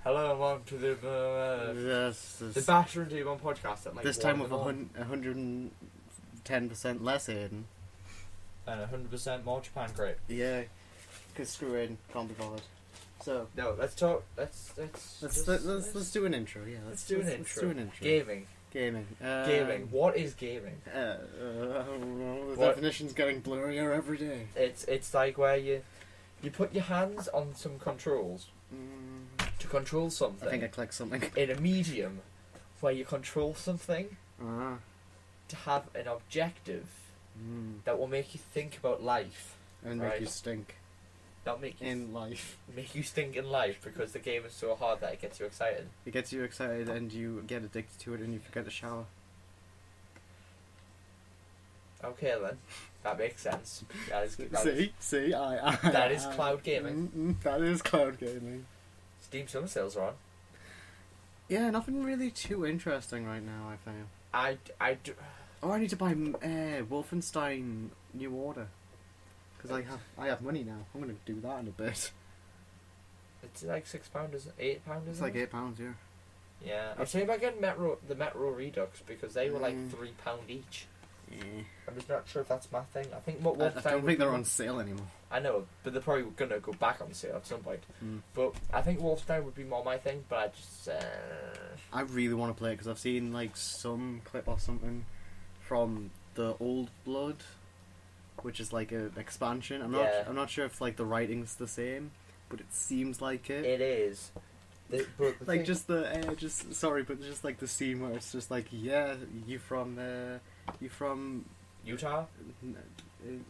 Hello and welcome to the Basher and Dmon podcast. At like this time with 110% less Aiden. And 100% more Japan crate. Yeah, because screw Aiden, can't be bothered. So no, let's talk. Let's do an intro. Yeah, let's do an intro. Gaming. Gaming. What is gaming? I don't know. The definition's getting blurrier every day. It's like where you put your hands on some controls to control something. I think I clicked something. In a medium where you control something to have an objective that will make you think about life. And make you stink. Not make you in life. Make you stink in life because the game is so hard that it gets you excited. It gets you excited and you get addicted to it and you forget to shower. Okay then, that makes sense. That is cloud gaming. That is cloud gaming. Steam summer sales are on. Yeah, nothing really too interesting right now, I feel. I do. Oh, I need to buy Wolfenstein New Order. Because I have money now. I'm going to do that in a bit. It's like £6, isn't it? £8, It's like £8, yeah. Yeah, I'm saying about getting the Metro Redux because they were like £3 each. Yeah. I'm just not sure if that's my thing. I think I don't think they're on sale anymore. I know, but they're probably going to go back on sale at some point. But I think Wolfenstein would be more my thing, but I just... I really want to play it because I've seen like some clip or something from the Old Blood, which is like an expansion. I'm not sure if like the writing's the same, but it seems like it. It is. Like just like the scene where it's just like, yeah, you from Utah?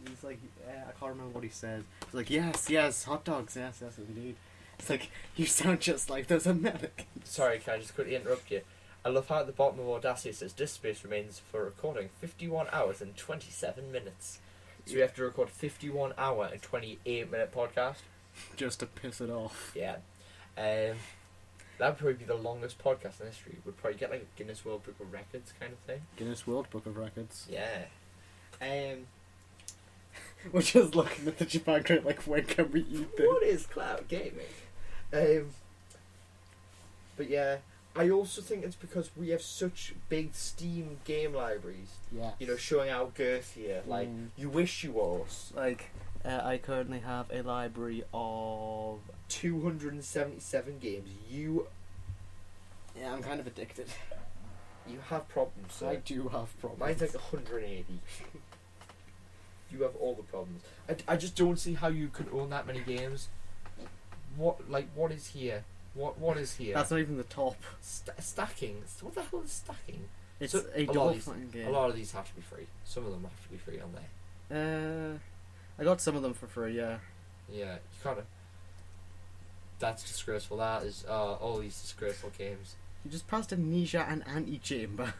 He's like, I can't remember what he says. He's like, yes, hot dogs, yes, indeed. It's like, you sound just like those Americans. Sorry, can I just quickly interrupt you? I love how at the bottom of Audacity it says, disk space remains for recording 51 hours and 27 minutes. So we have to record 51 hour and 28 minute podcast. Just to piss it off. Yeah. That would probably be the longest podcast in history. We'd probably get like a Guinness World Book of Records kind of thing. Guinness World Book of Records. Yeah. We're just looking at the Japan crate like, when can we eat this? What is cloud gaming? But yeah, I also think it's because we have such big Steam game libraries. Yeah. You know, showing our girth here. Like, you wish you was. Like, I currently have a library of 277 games. Yeah, I'm kind of addicted. You have problems, sir. I do have problems. Mine's like 180. You have all the problems. I just don't see how you could own that many games. What is here? What is here? That's not even the top. Stacking. What the hell is stacking? It's so a double-fine game. A lot of these have to be free. Some of them have to be free, don't they? I got some of them for free, yeah. Yeah, you kind of... That's disgraceful. That is all these disgraceful games. You just passed Amnesia and Anti-Chamber.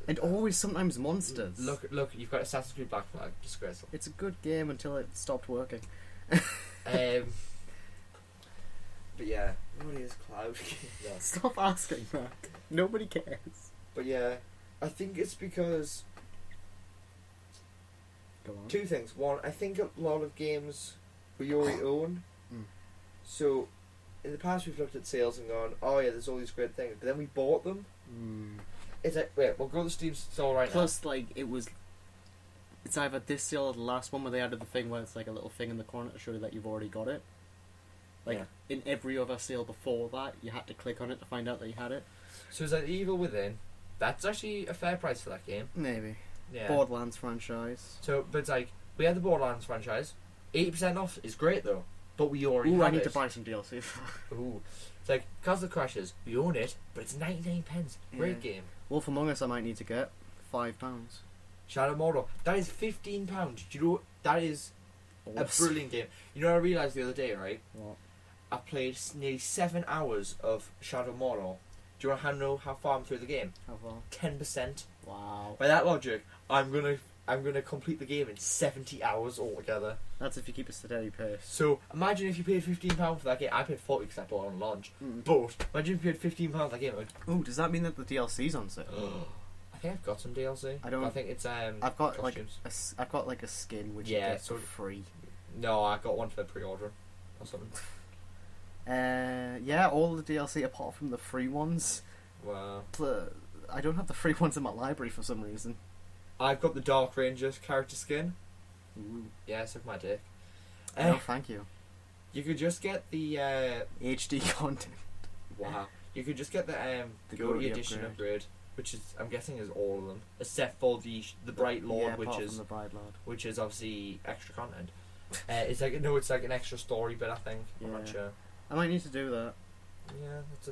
And always sometimes monsters. Look, you've got Assassin's Creed Black Flag. Disgraceful. It's a good game until it stopped working. But yeah, what is cloud gaming? Stop asking that. Nobody cares. But yeah, I think it's because... Go on. Two things. One, I think a lot of games we already own. So, in the past we've looked at sales and gone, oh yeah, there's all these great things. But then we bought them. It's like, wait, we'll go to the Steam store right now. Plus, like, it's either this sale or the last one where they added the thing where it's like a little thing in the corner to show you that you've already got it. Like, in every other sale before that, you had to click on it to find out that you had it. So is that Evil Within? That's actually a fair price for that game. Maybe. Yeah. Borderlands franchise. So, but it's like, we had the Borderlands franchise. 80% off is great though. But we already have it. I need to buy some DLC. Ooh. It's like, Castle Crashers, we own it, but it's 99 pence. Great game. Wolf Among Us I might need to get. £5. Shadow Mordor, that is £15. Do you know, that is a brilliant game. You know what I realised the other day, right? What? I played nearly 7 hours of Shadow Mordor. Do you want to know how far I'm through the game? How far? 10%. Wow. By that logic, I'm gonna complete the game in 70 hours altogether. That's if you keep a steady pace. So imagine if you paid £15 for that game. I paid 40 because I bought it on launch. But imagine if you paid £15 for that game. Oh, does that mean that the DLC's on sale? I think I've got some DLC. I don't. I think it's I've got costumes. I've got like a skin which you get for free. No, I got one for pre-order or something. Yeah, all the DLC apart from the free ones. Wow. I don't have the free ones in my library for some reason. I've got the Dark Rangers character skin. Ooh. Yeah, suck my dick. No, thank you. You could just get the HD content. wow. You could just get the Goatee edition upgrade, which is I'm guessing is all of them, except for the Bright Lord, yeah, which apart is from the Bright Lord. which is obviously extra content. It's like an extra story bit. I think I'm not Yeah. sure. I might need to do that. Yeah, that's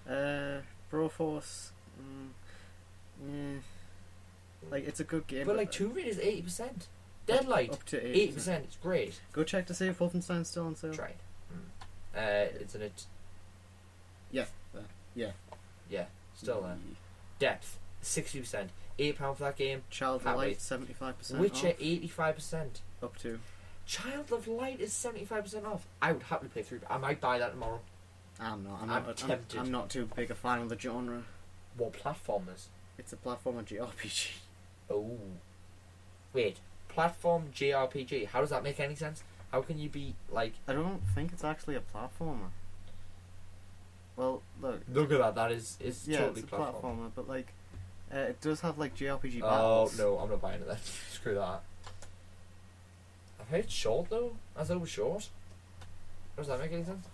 a Broforce. Yeah. Like, it's a good game. but like Tomb Raider is 80%. Deadlight Up to 80%. It's great. Go check to see if Wolfenstein's still on sale. Tried. It's in it. Yeah. Yeah, still there. Depth 60%. £8 for that game. Child of Can't Light, wait. 75% Witcher off. 85%. Up to. Child of Light is 75% off. I would happily play through. I might buy that tomorrow. I'm not. I'm tempted. I'm not too big a fan of the genre. What platformers? It's a platformer JRPG. Oh. Wait. Platform JRPG. How does that make any sense? How can you be like... I don't think it's actually a platformer. Well, look. Look at that. That is Yeah, totally it's a platform. platformer, but like, it does have like JRPG Oh, battles. no. I'm not buying it then. Screw that. I've heard it's short though. I thought it was short. Does that make any sense?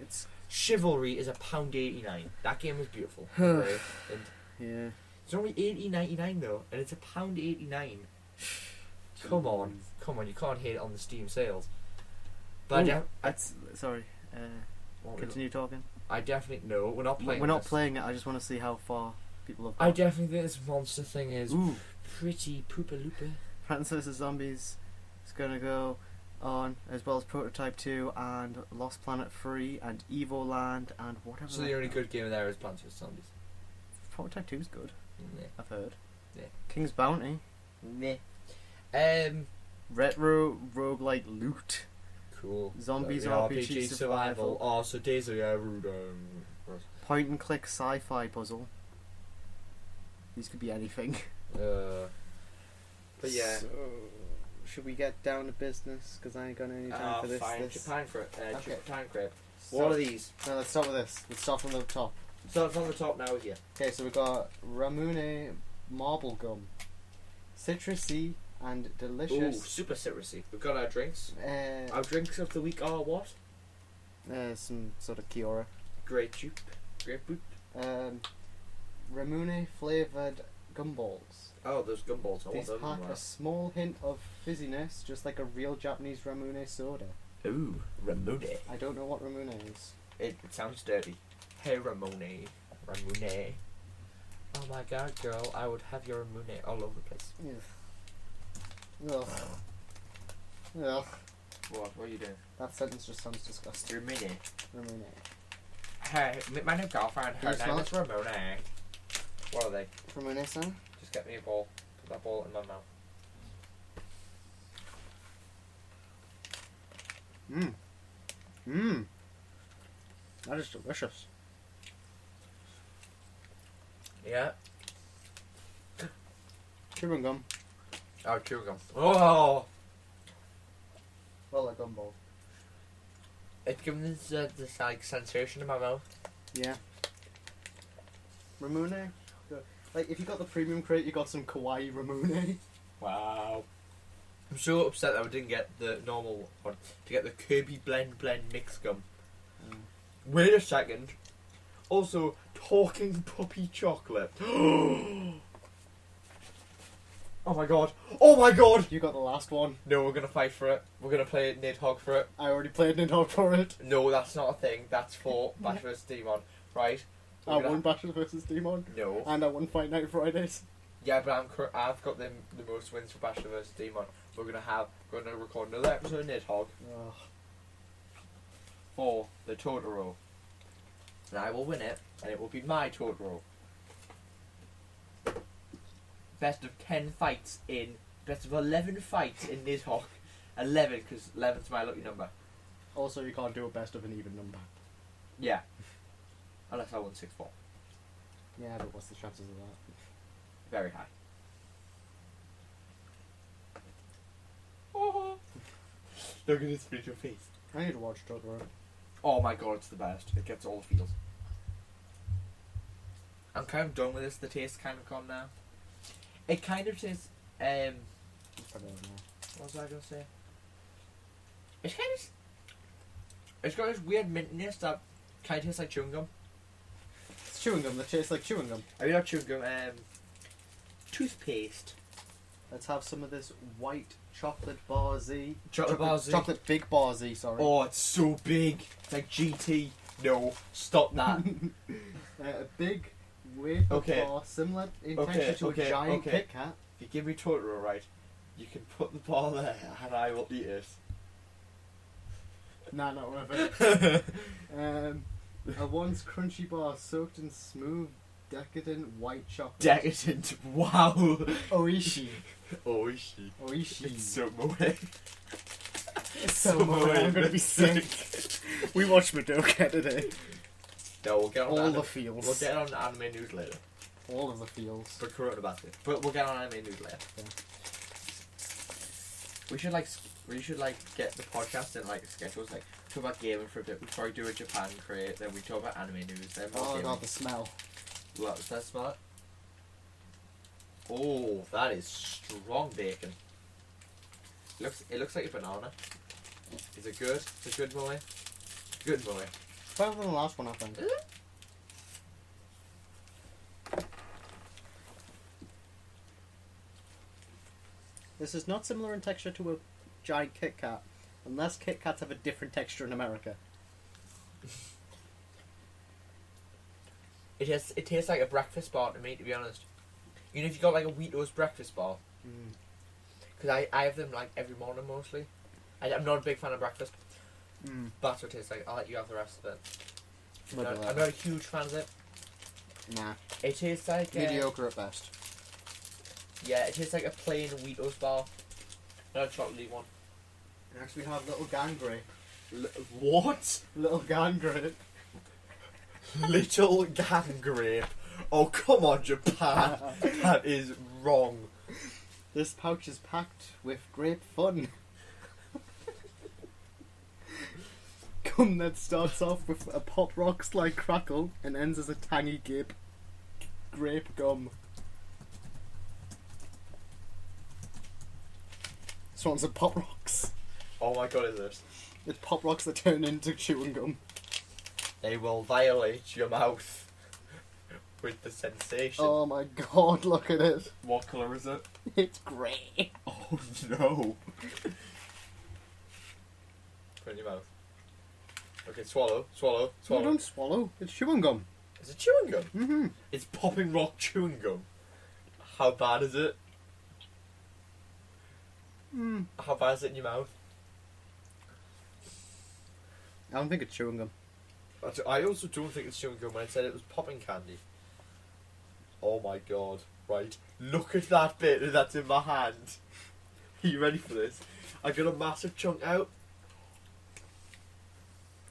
It's Chivalry is £1.89. That game is beautiful. Right? And yeah. it's only £18.99 though, and it's £1.89. Come on, you can't hate it on the Steam sales. But sorry. Continue talking. I definitely no. We're not playing. We're not this. playing it. I just want to see how far people have. I definitely think this monster thing is Ooh. pretty poopa loopa. Plants vs Zombies is gonna go on, as well as Prototype 2 and Lost Planet 3 and Evoland and whatever. So the only good game there is Plants vs Zombies. Prototype 2 is good. Nah. I've heard. Yeah. King's Bounty. Nah. Retro roguelike loot. Cool. Zombies The RPG survival. Oh, so Days of Point and click sci-fi puzzle. These could be anything. But yeah. So, should we get down to business? Because I ain't got any time for this. Fine. Japan crab. Okay. Japan crab. So- What are these? No, let's start with this. Let's start from the top. So it's on the top now here. Okay, so we've got Ramune Marble Gum. Citrusy and Ooh, delicious. super citrusy. We've got our drinks. Uh, Our drinks of the week are what? some sort of Kiora. Grapefruit. Ramune flavoured gumballs. Oh, those gumballs. I want These those. pack a small hint of fizziness, just like a real Japanese Ramune soda. Ooh, Ramune. I don't know what Ramune is. It sounds dirty. Hey, Ramune. Ramune. Oh my god, girl, I would have your Ramune all over the place. Ugh. Ugh. What are you doing? That sentence just sounds disgusting. Ramune. Ramune. Hey, meet my new girlfriend. Can Her you name smell is Ramune. What are they? Ramune san? Just get me a ball. Put that ball in my mouth. That is delicious. Yeah. Chewing gum. Oh, chewing gum. Oh! Well, a gumball. It's giving this like sensation in my mouth. Yeah. Ramune. Like, if you got the premium crate, you got some kawaii Ramune. Wow. I'm so upset that I didn't get the normal one. To get the Kirby Blend Mix Gum. Wait a second. Also, talking puppy chocolate. Oh my god. Oh my god! You got the last one. No, we're gonna fight for it. We're gonna play Nidhogg for it. I already played Nintendo for it. No, that's not a thing. That's for Basher vs Dmon. Right? I won Basher vs Dmon. No. And I won Fight Night Fridays. Yeah, but I've got the most wins for Basher vs Dmon. We're gonna record another episode of Nidhogg Ugh. for the Totoro. And I will win it, and it will be my Totoro. Best of 10 fights in... Best of 11 fights in Nidhogg. 11, because 11's my lucky number. Also, you can't do a best of an even number. Yeah. Unless I won 6-4. Yeah, but what's the chances of that? Very high. Oh. Look at his spiritual face. I need to watch Totoro. Oh my god, it's the best. It gets all the feels. I'm kind of done with this. The taste kind of gone now. It kind of tastes. What was I gonna say? It's kind of. It's got this weird mintiness that kind of tastes like chewing gum. It's chewing gum that tastes like chewing gum. I mean, not chewing gum. Toothpaste. Let's have some of this white chocolate barzy. Chocolate big barzy, sorry. Oh, it's so big. It's like GT. No, stop that. A big wafer bar, similar in texture to a giant Kit Kat. If you give me Totoro right, you can put the bar there and I will eat it. Nah, not worth it. A once crunchy bar soaked in smooth, decadent white chocolate. Decadent, wow. Oishi. Oishi. Oishi. It's so moe. So moe, I'm gonna be sick. We watched Madoka today. No, we'll get on all the feels. We'll get on anime news later. All of the feels. But Corona basket. But we'll get on anime news later. Yeah. We should get the podcast in like schedules, like talk about gaming for a bit. We probably do a Japan crate, then we talk about anime news, then more gaming. God, the smell. What, does that smell it? Oh, that is strong bacon. It looks like a banana. Is it good? It's a good moe? Good moe. Better than the last one, I think. Is it? This is not similar in texture to a giant Kit Kat, unless Kit Kats have a different texture in America. It tastes like a breakfast bar to me, to be honest. You know, if you got like a Wheatos breakfast bar, because I have them like every morning mostly. I'm not a big fan of breakfast. That's what it tastes like. I'll let you have the rest of it. I'm not a huge fan of it. Nah. It tastes like mediocre at best. Yeah, it tastes like a plain Wheatos bar. Not a chocolatey one. Next we have Little Gang Grape. What? Little Gang Grape. Little Gang Grape. Oh, come on, Japan. That is wrong. This pouch is packed with grape fun. Gum that starts off with a pop rocks like crackle and ends as a tangy grape gum. This one's a pop rocks. Oh my god, is it? It's pop rocks that turn into chewing gum. They will violate your mouth with the sensation. Oh my god, look at it. What colour is it? It's grey. Oh no. Put it in your mouth. Okay, swallow. No, don't swallow. It's chewing gum. Is it chewing gum? Mm-hmm. It's popping rock chewing gum. How bad is it? How bad is it in your mouth? I don't think it's chewing gum. I also don't think it's chewing gum when I said it was popping candy. Oh my god. Right. Look at that bit that's in my hand. Are you ready for this? I got a massive chunk out.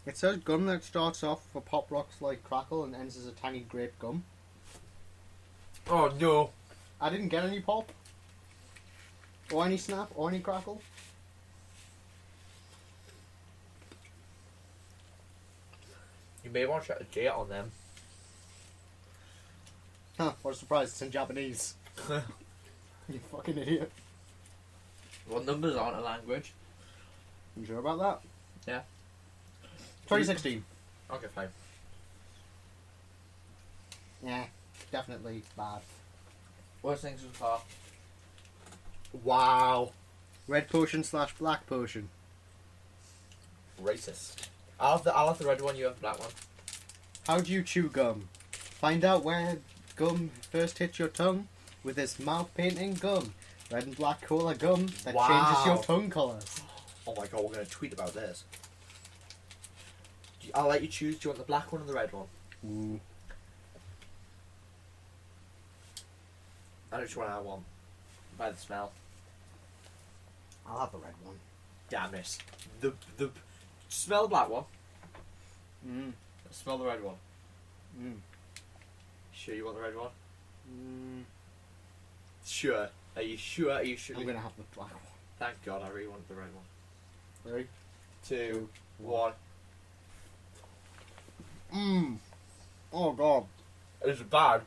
It says gum that starts off for pop rocks like crackle and ends as a tangy grape gum. Oh no. I didn't get any pop. Or any snap, or any crackle. You may want to check the date on them. Huh, what a surprise, it's in Japanese. You fucking idiot. Well, numbers aren't a language. You sure about that? Yeah. 2016. Okay, fine. Yeah, definitely bad. Worst things so far. Wow. Red potion / black potion. Racist. I'll have the red one, you have the black one. How do you chew gum? Find out where gum first hits your tongue with this mouth painting gum. Red and black cola gum that changes your tongue colour. Oh my god, we're going to tweet about this. I'll let you choose. Do you want the black one or the red one? Ooh. I know which one I want. By the smell. I'll have the red one. Damn it. The smell the black one. Mm. Smell the red one. Mm. Sure you want the red one? Mm. Sure. Are you sure? Are you sure? I'm gonna have the black one. Thank God, I really wanted the red one. 3, 2, 1. Oh god. Is it bad?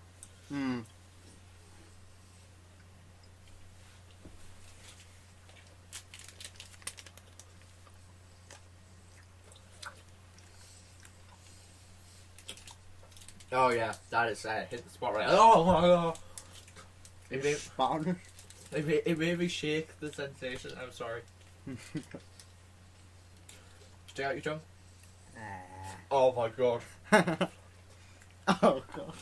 Oh yeah, that is hit the spot right. Oh my god! It made me shake the sensation. I'm sorry. Stick out your tongue. Oh my god. Oh god.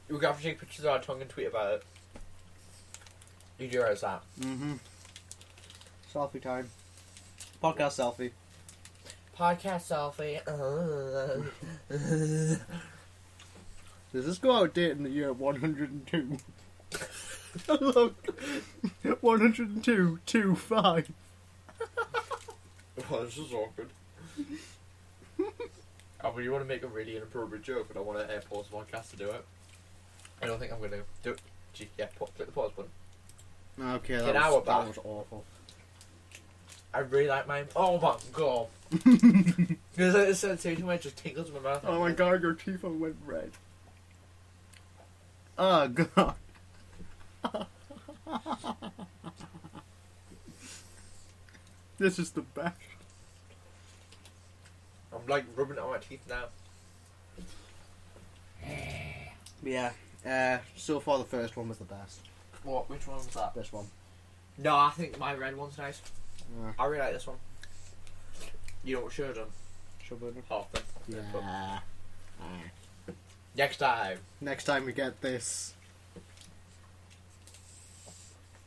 We're gonna have to take pictures of our tongue and tweet about it. You do realize that? Selfie time. Podcast selfie. Podcast selfie. Does this go out date in the year 102? Look. 102.25. Oh, this is awkward. Oh, but you want to make a really inappropriate joke, but I want to pause the podcast to do it. I don't think I'm going to do it. Yeah, click the pause button. Okay, that was awful. I really like mine. Oh my god. There's like a sensation where it just tingles in my mouth. Oh my god, your teeth all went red. Oh god. This is the best. I'm like rubbing it on my teeth now. Yeah. So far the first one was the best. What? Which one was that? This one. No, I think my red one's nice. Yeah. I really like this one. You know what we should have done? Should we? Half them. Yeah. Next time. Next time we get this.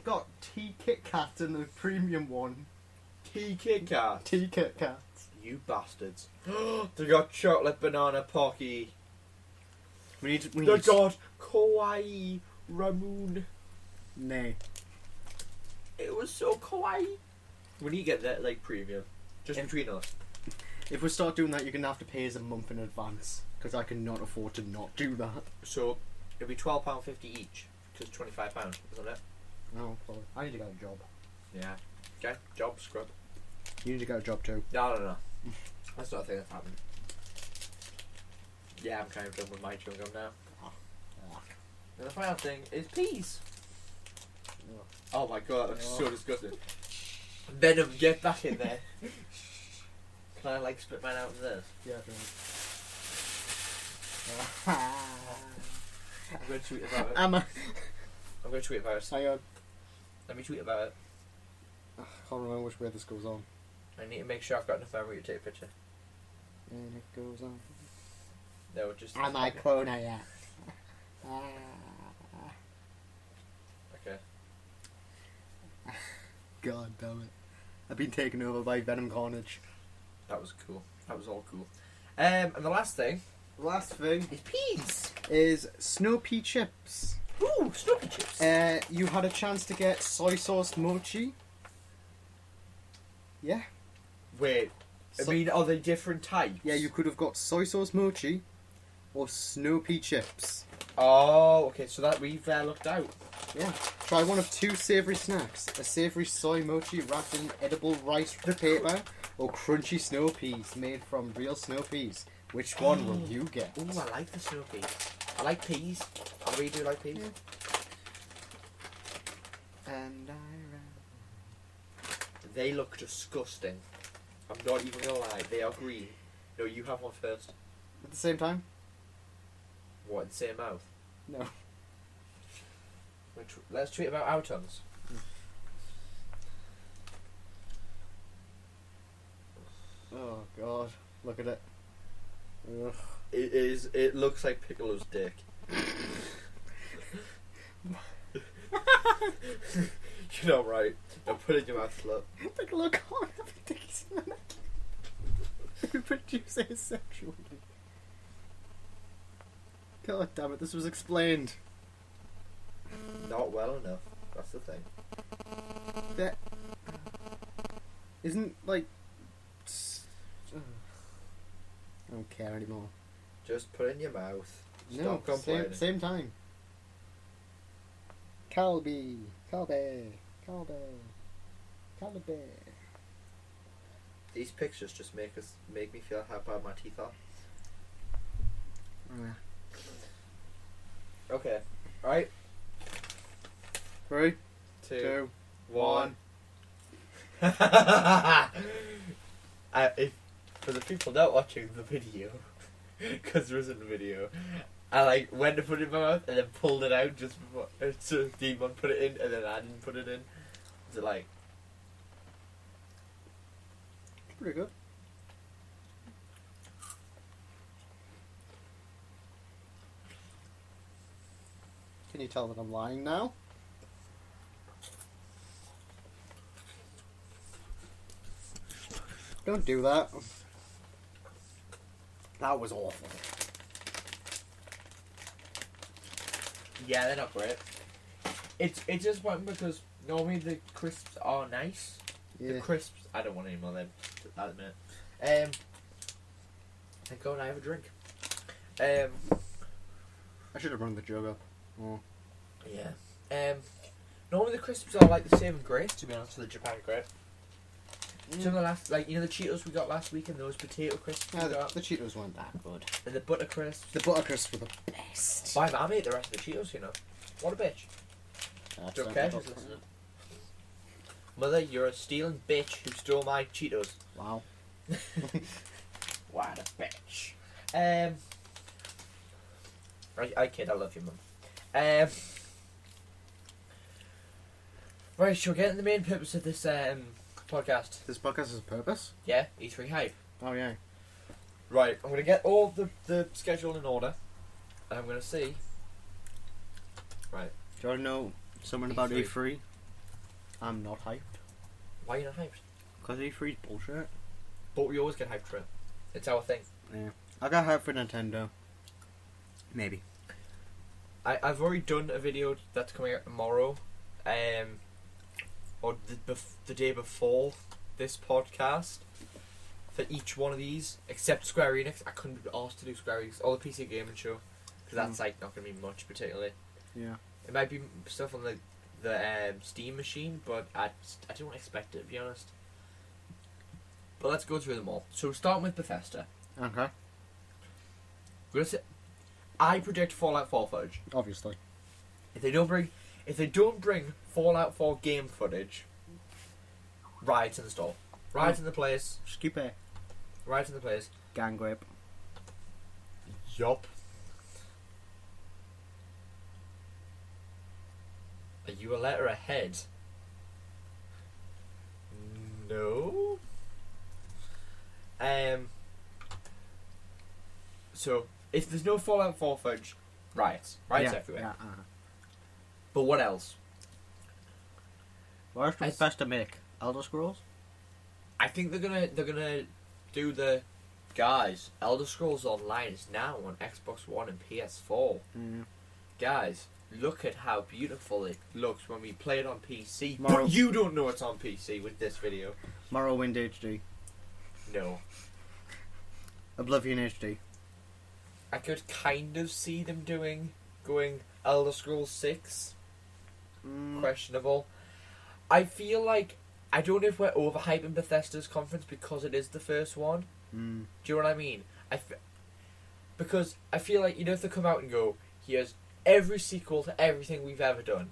Got tea Kit Kat in the premium one. Tea Kit Kat. Tea Kit Kat. You bastards. They got chocolate banana pocky. We They got kawaii Ramoon. Nay. It was so kawaii. We need to get that like premium. Just between us. If we start doing that, you're going to have to pay us a month in advance. Because I cannot afford to not do that. So, it'll be £12.50 each. Because £25, isn't it? No, probably. I need to get a job. Yeah. Okay, job, scrub. You need to get a job too. No. That's not a thing that's happened. Yeah, I'm kind of done with my chewing gum now. And the final thing is peas. Oh my god, that looks so disgusting. Venom, get back in there. Can I like split mine out with this? Yeah, I'm going to tweet about it. I'm going to tweet about it. Hang on. Let me tweet about it. I can't remember which way this goes on. I need to make sure I've got enough memory to take a picture. And it goes on. No, just... Am I clone? Yeah. Okay. God damn it. I've been taken over by Venom Carnage. That was cool. That was all cool. And the last thing... The last thing is peas. Is snow pea chips. Ooh, snow pea chips. You had a chance to get soy sauce mochi. Yeah. Wait. I mean, are they different types? Yeah, you could have got soy sauce mochi or snow pea chips. Oh, okay, so that we've looked out. Yeah. Try one of two savoury snacks. A savoury soy mochi wrapped in edible rice paper or crunchy snow peas made from real snow peas. Which one will you get? Ooh, I like the snow peas. I like peas. I really do like peas. Yeah. And They look disgusting. I'm not even gonna lie. They are green. No, you have one first. At the same time? What, in the same mouth? No. Let's tweet about our tongues. Oh god, look at it. Ugh. It looks like Piccolo's dick. You're not right. Now put it in your mouth, look. Piccolo can't have a dick in the neck. Who produce it sexually? God damn it, this was explained. Not well enough. That's the thing. That isn't like. I don't care anymore. Just put it in your mouth. Stop No, complaining. same time. Calby. These pictures just make me feel how bad my teeth are. Okay. Right. 3, 2, 2, 1. If, for the people not watching the video, because there isn't a video, I like went to put it in my mouth and then pulled it out just before so Dmon put it in and then I didn't put it in. Is it like pretty good? Can you tell that I'm lying now? Don't do that. That was awful. yeah, they're not great. It's disappointing because normally the crisps are nice. Yeah. The crisps I don't want any more than that minute. And go and have a drink. I should have rung the jug up. Oh. Yeah. Normally the crisps are like the saving grace, to be honest, for the Japan grape. Some of the last, like, you know the Cheetos we got last week and those potato crisps we got? The Cheetos weren't that good. And the butter crisps. The butter crisps were the best. My mum ate the rest of the Cheetos, you know. What a bitch. Don't care who's listening. Mother, you're a stealing bitch who stole my Cheetos. Wow. What a bitch. I kid, I love you, mum. Right, shall we get into the main purpose of this podcast? This podcast has a purpose? Yeah, E3 hype. Oh, yeah. Right, I'm going to get all the schedule in order. And I'm going to see. Right. Do you want to know something about E3? E3? I'm not hyped. Why are you not hyped? Because E3's bullshit. But we always get hyped for it. It's our thing. Yeah. I got hyped for Nintendo. Maybe. I've already done a video that's coming out tomorrow. Or the day before this podcast. For each one of these. Except Square Enix. I couldn't be asked to do Square Enix. Or the PC Gaming Show. Because that's like not going to be much particularly. Yeah. It might be stuff on the Steam machine, but I don't expect it, to be honest. But let's go through them all. So starting with Bethesda. Okay. We're gonna say, I predict Fallout 4 footage. Obviously. If they don't bring Fallout 4 game footage, riots in the store. Riots in the place. Just keep it. Riots in the place. Gang rape. Yup. Are you a letter ahead? No. So if there's no Fallout 4 footage, riots everywhere. Yeah, But what else? Where's Bethesda make? Elder Scrolls? I think they're gonna do the guys. Elder Scrolls Online is now on Xbox One and PS4. Mm. Guys, look at how beautiful it looks when we play it on PC. Morrow- But you don't know it's on PC with this video. Morrowind HD. No. Oblivion HD. I could kind of see them going Elder Scrolls 6. Questionable. I feel like, I don't know if we're overhyping Bethesda's conference because it is the first one. Mm. Do you know what I mean? Because I feel like, you know, if they come out and go, here's every sequel to everything we've ever done,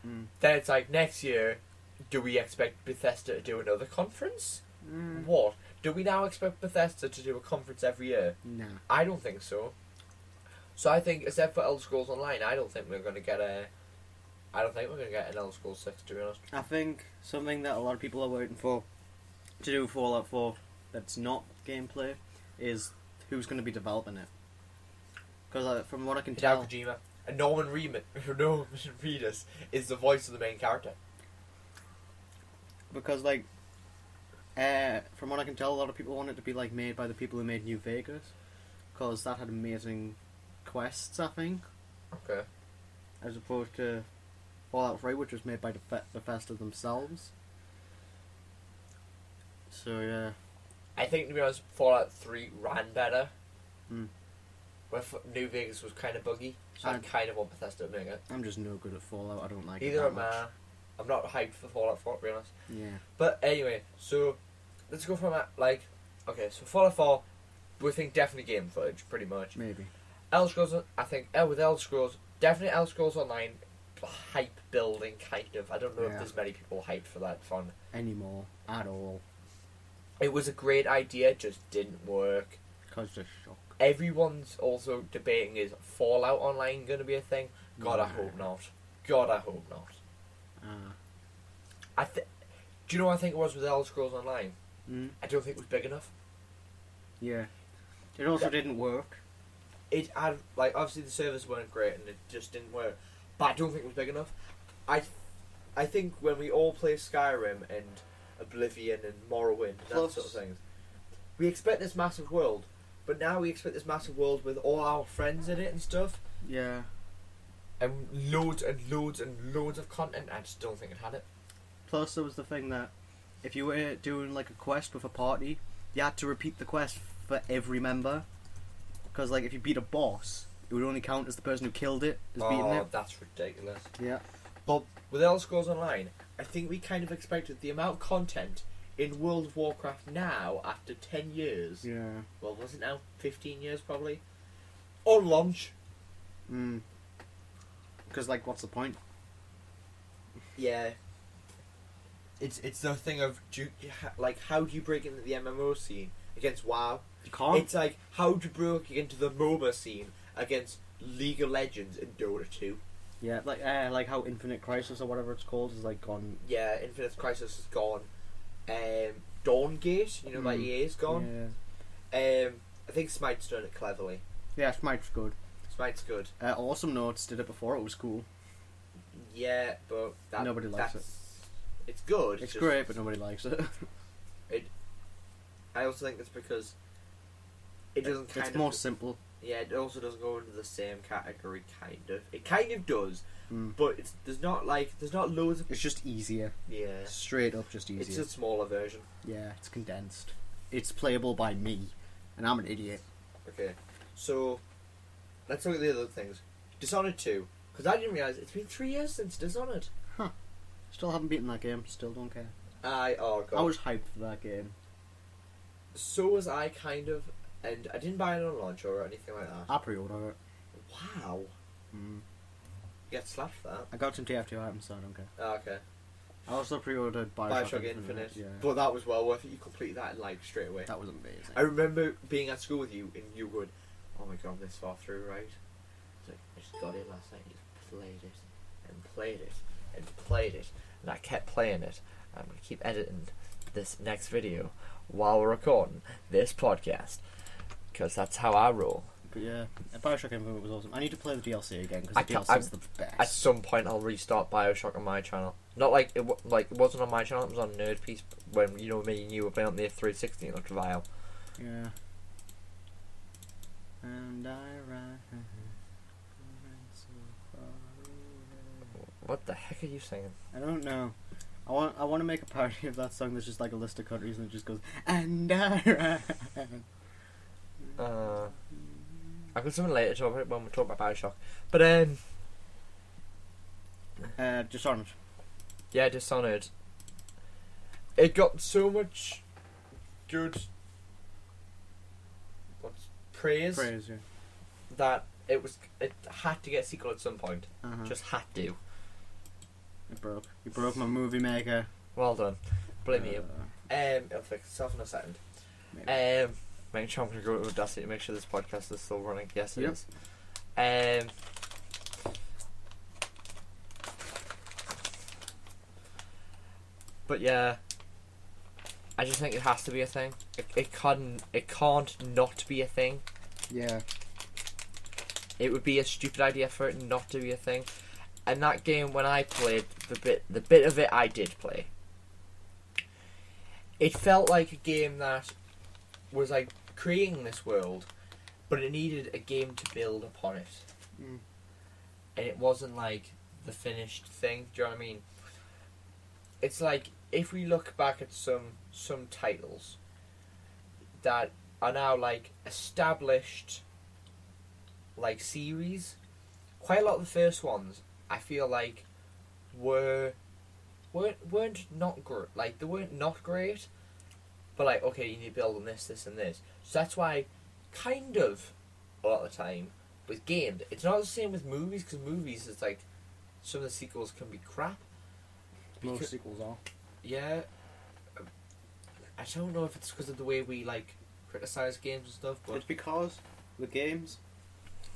then it's like, next year, do we expect Bethesda to do another conference? What? Do we now expect Bethesda to do a conference every year? No. I don't think so. So I think, except for Elder Scrolls Online, I don't think we're going to get an Elder Scrolls 6, to be honest. I think something that a lot of people are waiting for to do with Fallout 4 that's not gameplay is who's going to be developing it. Because from what I can tell... Kojima. And Norman Reedus is the voice of the main character. Because, like, from what I can tell, a lot of people want it to be, like, made by the people who made New Vegas. Because that had amazing quests, I think. Okay. As opposed to Fallout 3, which was made by Bethesda themselves. So, yeah. I think, to be honest, Fallout 3 ran better. Mm. Where New Vegas was kind of buggy. So I kind of want Bethesda to make it. I'm just no good at Fallout. I don't like Neither it am I. I'm not hyped for Fallout 4, to be honest. Yeah. But anyway, so let's go from that. Like, okay, so Fallout 4, we think definitely game footage, pretty much. Maybe. Elder Scrolls, I think, with Elder Scrolls, definitely Elder Scrolls Online hype building, kind of. I don't know if there's many people hyped for that fun anymore at all. It was a great idea, just didn't work. Cause the shock. Everyone's also debating, is Fallout Online going to be a thing? God, I hope not. God, I hope not. Do you know what I think it was with Elder Scrolls Online? I don't think it was big enough. Yeah. It also didn't work. It had, like, obviously the servers weren't great and it just didn't work. But I don't think it was big enough. I think when we all play Skyrim and Oblivion and Morrowind and that sort of things, we expect this massive world, but now we expect this massive world with all our friends in it and stuff. Yeah. And loads and loads and loads of content. I just don't think it had it. Plus, there was the thing that if you were doing like a quest with a party, you had to repeat the quest for every member. Because like if you beat a boss, it would only count as the person who killed it as beating it. Oh, that's ridiculous. Yeah. But with Elder Scrolls Online, I think we kind of expected the amount of content in World of Warcraft now, after 10 years. Yeah. Well, was it now 15 years probably? On launch. Because like, what's the point? Yeah. It's the thing of, how do you break into the MMO scene against WoW? You can't. It's like, how do you break into the MOBA scene against League of Legends and Dota 2? Yeah, like how Infinite Crisis or whatever it's called is like gone. Yeah, Infinite Crisis is gone. Dawngate, like EA is gone. Yeah. I think Smite's done it cleverly. Yeah, Smite's good. Smite's good. Awesome Notes did it before. It was cool. Yeah, but nobody likes it. It's good. It's great, but nobody likes it. I also think it's because it doesn't. It's more simple. Yeah, it also doesn't go into the same category. Kind of. It kind of does, but there's not loads of. It's just easier. Yeah. Straight up, just easier. It's a smaller version. Yeah, it's condensed. It's playable by me, and I'm an idiot. Okay, so let's look at the other things. Dishonored 2, because I didn't realise it's been 3 years since Dishonored. Huh. Still haven't beaten that game. Still don't care. Oh god. I was hyped for that game. So was I, kind of, and I didn't buy it on launch or anything like that. I pre-ordered it. Wow. You get slapped for that. I got some TF2 items, so I don't care. Oh, okay. I also pre-ordered Bioshock Infinite. Yeah. But that was well worth it. You completed that like straight away. That was amazing. I remember being at school with you and you would, oh my god, I'm this far through, right? It's like, I just got in last night and just played it and played it and played it. And I kept playing it. I'm going to keep editing this next video while we're recording this podcast. Because that's how I roll. But yeah, Bioshock Infinite was awesome. I need to play the DLC again because the DLC is the best. At some point, I'll restart Bioshock on my channel. Not like it wasn't on my channel. It was on Nerd Piece when me and you were playing on the 360 and it looked vile. Yeah. And I ran so far away. What the heck are you singing? I don't know. I want to make a parody of that song that's just like a list of countries and it just goes and I ran. I've got something later to talk about when we talk about Bioshock. But Dishonored. Yeah, Dishonored. It got so much good praise, yeah. that it had to get a sequel at some point. Just had to. It broke. You broke my movie maker. Well done. Blame you. It'll fix itself in a second. Maybe. Making sure I'm going to go to Audacity to make sure this podcast is still running. Yes, it Yep. is. But yeah, I just think it has to be a thing. It can't not be a thing. Yeah. It would be a stupid idea for it not to be a thing. And that game, when I played the bit of it I did play, it felt like a game that was like creating this world, but it needed a game to build upon it. And it wasn't like the finished thing. Do you know what I mean? It's like if we look back at some titles that are now like established like series, quite a lot of the first ones I feel like weren't not great. Like they weren't not great, but like okay, you need to build on this, and this. So that's why, kind of, a lot of the time, with games. It's not the same with movies, because movies, it's like, some of the sequels can be crap. Most sequels are. Yeah. I don't know if it's because of the way we, like, criticise games and stuff, but... It's because with games,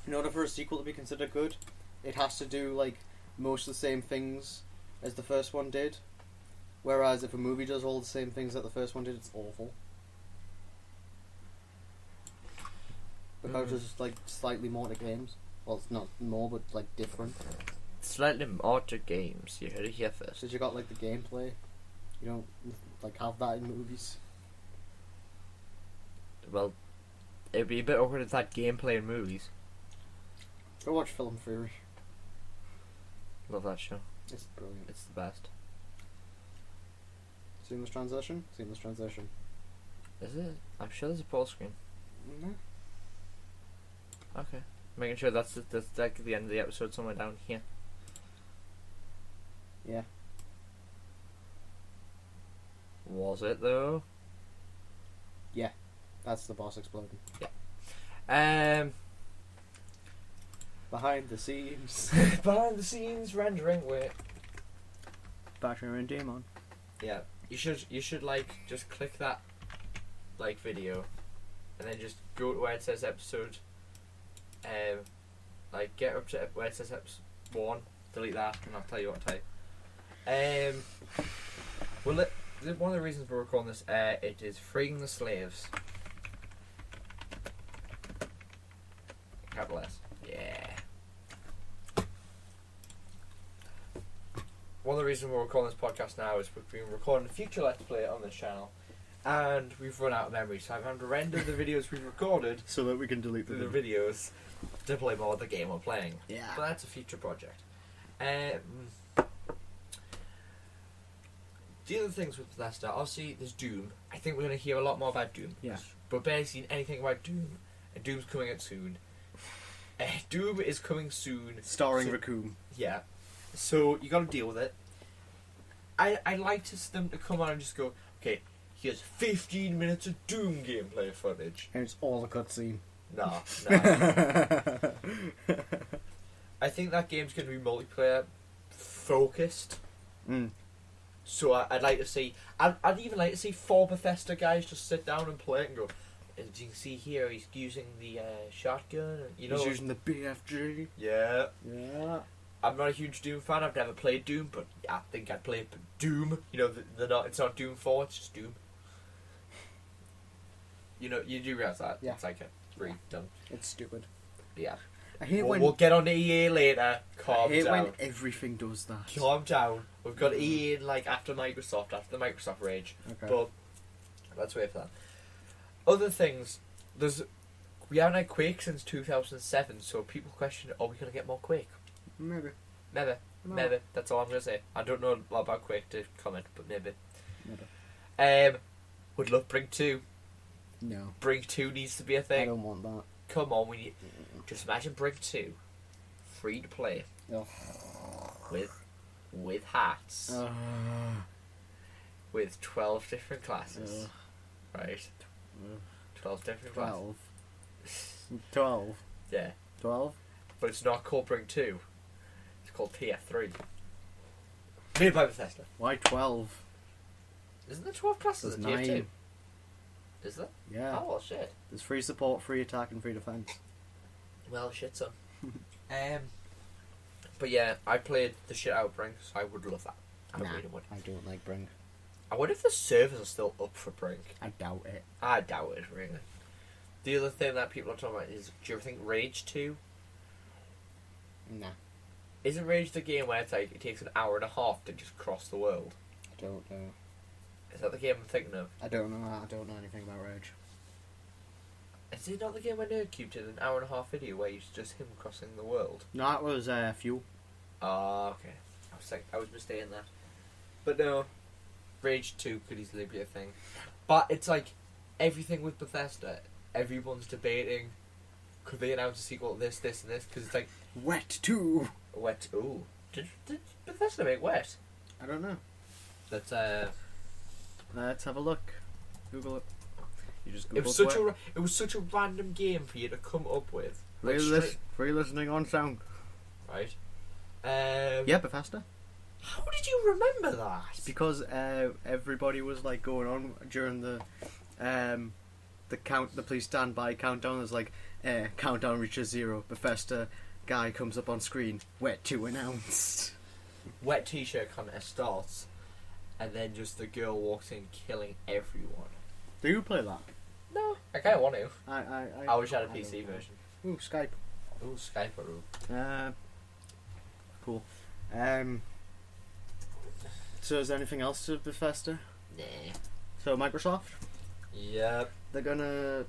in order for a sequel to be considered good, it has to do, like, most of the same things as the first one did. Whereas if a movie does all the same things that the first one did, it's awful. Because there's, like, slightly more to games. Well, it's not more, but, like, different. Slightly more to games. You heard it here first. Because you got, like, the gameplay. You don't, like, have that in movies. Well, it'd be a bit awkward if that gameplay in movies. Go watch Film Fury. Love that show. It's brilliant. It's the best. Seamless transition? Seamless transition. Is it? I'm sure there's a pause screen. No. Okay. Making sure that's like the end of the episode somewhere down here. Yeah. Was it though? Yeah. That's the boss exploding. Yeah. Behind the scenes. Behind the scenes rendering with Basher and Dmon. Yeah. You should like just click that like video and then just go to where it says episode like get up to where it says episode 1, delete that and I'll tell you what to type. Well one of the reasons we're recording this it is freeing the slaves. Capital S. Yeah. One of the reasons we're recording this podcast now is we've been recording a future Let's Play on this channel and we've run out of memory, so I'm having to render the videos we've recorded so that we can delete the videos to play more of the game we're playing. Yeah. But that's a future project. The other things with Bethesda, obviously there's Doom. I think we're going to hear a lot more about Doom. Yeah. But barely seen anything about Doom. And Doom's coming out soon. Doom is coming soon. Starring Raccoon. Yeah. So you got to deal with it. I like them to come on and just go, okay, here's 15 minutes of Doom gameplay footage. And it's all a cutscene. No. I think that game's going to be multiplayer focused. So I'd like to see. I'd even like to see 4 Bethesda guys just sit down and play it and go. As you can see here, he's using the shotgun. You know, he's using the BFG. Yeah. Yeah. I'm not a huge Doom fan. I've never played Doom, but I think I'd play Doom. You know, it's not Doom 4. It's just Doom. You know, you do realize that. Yeah. It's like really dumb. It's stupid. Yeah. I hate we'll get on to EA later. Calm I hate down. when everything does that. Calm down. We've got EA like after the Microsoft rage. Okay. But let's wait for that. Other things, we haven't had Quake since 2007, so people question, are we going to get more Quake? Maybe. Maybe. No. Maybe. That's all I'm going to say. I don't know a lot about Quake to comment, but maybe. Would love Brink 2. No. Brink 2 needs to be a thing. I don't want that. Come on, we need... Just imagine Brink 2. Free to play. Ugh. With hats. With 12 different classes. Right? 12 different classes. 12. Yeah. 12? But it's not called Brink 2. It's called TF3. Made by Bethesda. Why 12? Isn't there 12 classes in There's TF2? 9. Is there? Yeah. Oh, well, shit. There's free support, free attack, and free defense. Well, shit, son. But yeah, I played the shit out of Brink, so I would love that. I really would. I don't like Brink. I wonder if the servers are still up for Brink. I doubt it. I doubt it, really. The other thing that people are talking about is, do you ever think Rage 2? Nah. Isn't Rage the game where it's like, it takes an hour and a half to just cross the world? I don't know. Is that the game I'm thinking of? I don't know. I don't know anything about Rage. Is it not the game where Nerdcube did an hour and a half video where it's just him crossing the world? No, that was Fuel. Ah, okay. I was mistaken that. But no, Rage 2 could easily be a thing. But it's like, everything with Bethesda, everyone's debating, could they announce a sequel to this, and this? Because it's like... Wet 2! Wet, ooh. Did Bethesda make Wet? I don't know. Let's have a look. Google it. You just It was such a random game for you to come up with. Like free listening on sound. Right. Yeah, Bethesda. How did you remember that? Because everybody was like going on during the please stand by countdown. There's like countdown reaches 0. Bethesda guy comes up on screen. Wet to announced. Wet t-shirt contest starts, and then just the girl walks in killing everyone. Do you play that? No, I kind of want to. I wish I had a PC version. Ooh, Skype. Ooh, Skype. Cool. So is there anything else to Bethesda? Nah. So Microsoft? Yep. They're gonna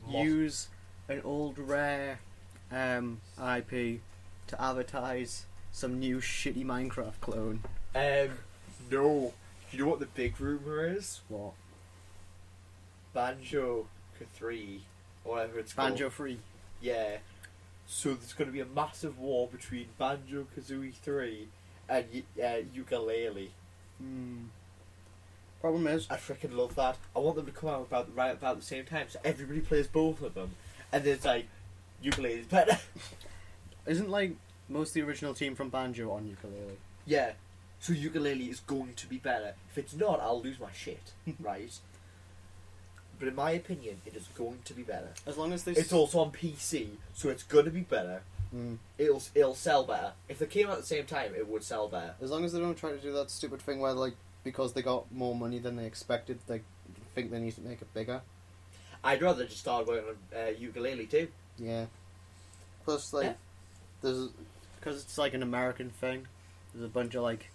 use an old rare IP to advertise some new shitty Minecraft clone. No. You know what the big rumor is? What? Banjo 3, or whatever it's called. Banjo 3. Yeah. So there's going to be a massive war between Banjo Kazooie 3 and Ukulele. Problem is, I freaking love that. I want them to come out about the same time, so everybody plays both of them, and then it's like Ukulele's better. Isn't like most of the original team from Banjo on Ukulele? Yeah. So Ukulele is going to be better. If it's not, I'll lose my shit. Right. But in my opinion, it is going to be better. As long as it's also on PC, so it's going to be better. It'll sell better. If they came out at the same time, it would sell better. As long as they don't try to do that stupid thing where, like, because they got more money than they expected, they think they need to make it bigger. I'd rather just start going on Ukulele too. Yeah. Plus, like, there's because it's like an American thing. There's a bunch of like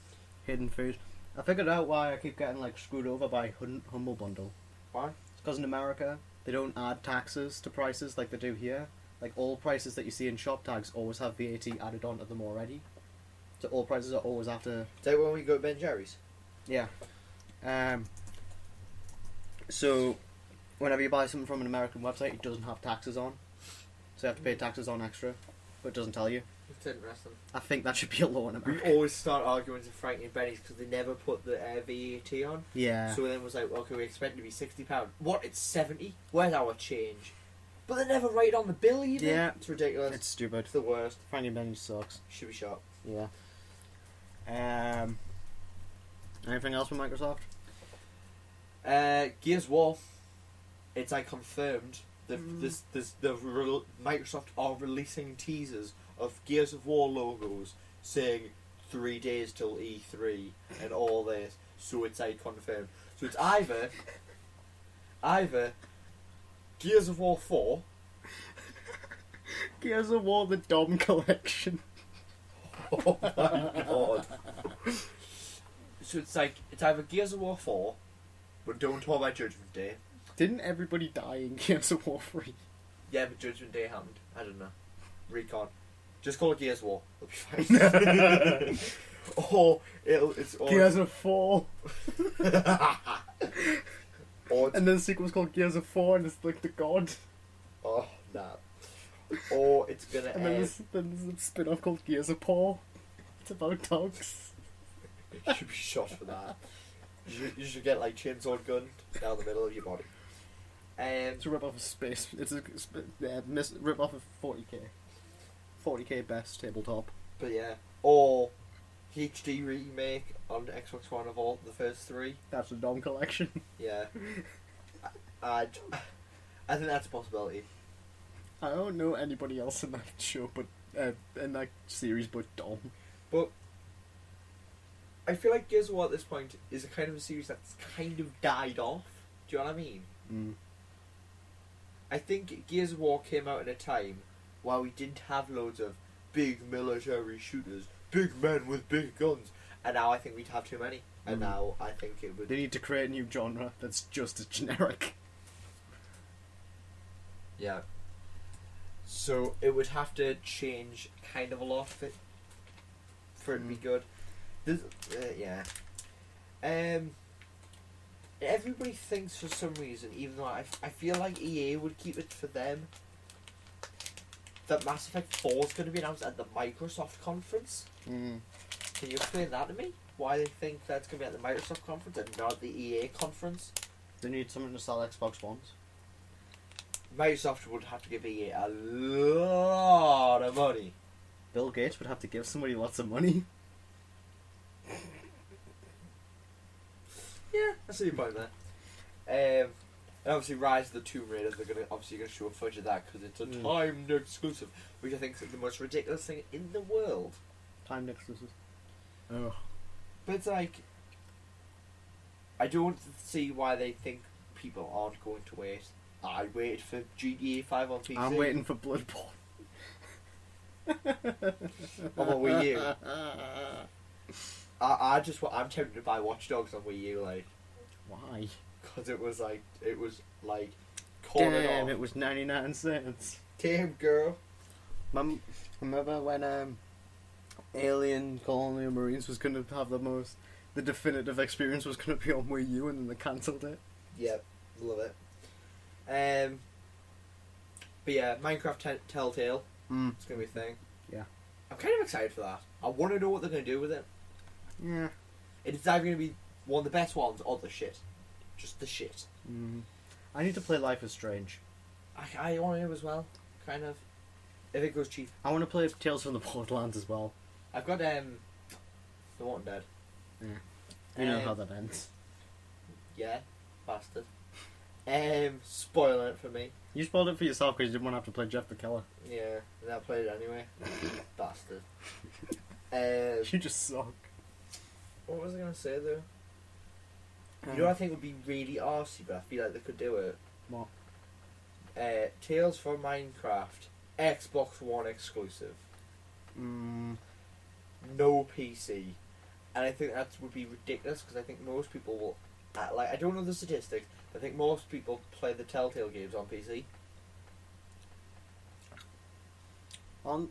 hidden food. I figured out why I keep getting like screwed over by Humble Bundle. Why? It's because in America they don't add taxes to prices like they do here. Like all prices that you see in shop tags always have VAT added onto them already. So all prices are always after. Is that when we go to Ben Jerry's? Yeah. So whenever you buy something from an American website, it doesn't have taxes on. So you have to pay taxes on extra, but it doesn't tell you. It's interesting. I think that should be a law in America. We always start arguing with Frankie and Benny's because they never put the VAT on. Yeah. So then it was like, okay, we expect it to be £60. What? It's 70? Where's our change? But they never write on the bill either. Yeah. It's ridiculous. It's stupid. It's the worst. Frankie and Benny sucks. Should be shot. Yeah. Anything else from Microsoft? Gears of War. It's like confirmed. Microsoft are releasing teasers of Gears of War logos saying 3 days till E3 and all this. So it's like confirmed. So it's either Gears of War 4. Gears of War the Dom Collection. Oh my god. So it's like, it's either Gears of War 4, but don't talk about Judgment Day. Didn't everybody die in Gears of War 3? Yeah, but Judgment Day happened. I don't know. Recon. Just call it Gears of War. It'll be fine. Or it's Gears of 4. Or and then the sequel's called Gears of 4 and it's like the god. Oh, nah. Or it's gonna and then there's a spin-off called Gears of Paw. It's about dogs. You should be shot for that. You should get like chainsaw gun down the middle of your body. It's a rip off of Space. It's a rip off of 40k. 40k best tabletop. But yeah, or HD remake on Xbox One of all the first 3. That's the Dom Collection. Yeah, I think that's a possibility. I don't know anybody else in that show, but in that series, but Dom. But I feel like Gears of War at this point is a kind of a series that's kind of died off. Do you know what I mean? Mm. I think Gears of War came out in a time while we didn't have loads of big military shooters, big men with big guns, and now I think we'd have too many. And now I think it would. They need to create a new genre that's just as generic. Yeah. So it would have to change kind of a lot for it to be good. Yeah. Everybody thinks for some reason, even though I feel like EA would keep it for them, that Mass Effect 4 is going to be announced at the Microsoft conference. Mm. Can you explain that to me? Why they think that's going to be at the Microsoft conference and not the EA conference? They need someone to sell Xbox Ones. Microsoft would have to give EA a lot of money. Bill Gates would have to give somebody lots of money. Yeah, I see your point there. And obviously, Rise of the Tomb Raider, they're gonna show a footage of that because it's a timed exclusive, which I think is the most ridiculous thing in the world. Timed exclusive. Oh. But it's like, I don't see why they think people aren't going to wait. I waited for GTA 5 on PC. I'm waiting for Bloodborne. On my Wii U. I'm tempted to buy Watch Dogs on Wii U, like. Why? Because it was cornered Damn, off. it was 99 cents. Damn, girl. Remember when Alien Colonial Marines was going to have the definitive experience was going to be on Wii U, and then they cancelled it? Yep, love it. But yeah, Minecraft Telltale. It's going to be a thing. Yeah. I'm kind of excited for that. I want to know what they're going to do with it. Yeah. It's either going to be one of the best ones or the shit. Just the shit. I need to play Life is Strange. I want to as well, kind of. If it goes cheap. I want to play Tales from the Borderlands as well. I've got The Walking Dead. Yeah. You know how that ends. Yeah, bastard. Spoiling it for me. You spoiled it for yourself because you didn't want to have to play Jeff the Killer. Yeah, and I played it anyway. Bastard. You just suck. What was I going to say though? You know what I think would be really arsey, but I feel like they could do it? What? Tales from Minecraft, Xbox One exclusive. No PC. And I think that would be ridiculous, because I think most people will... I don't know the statistics, but I think most people play the Telltale games on PC.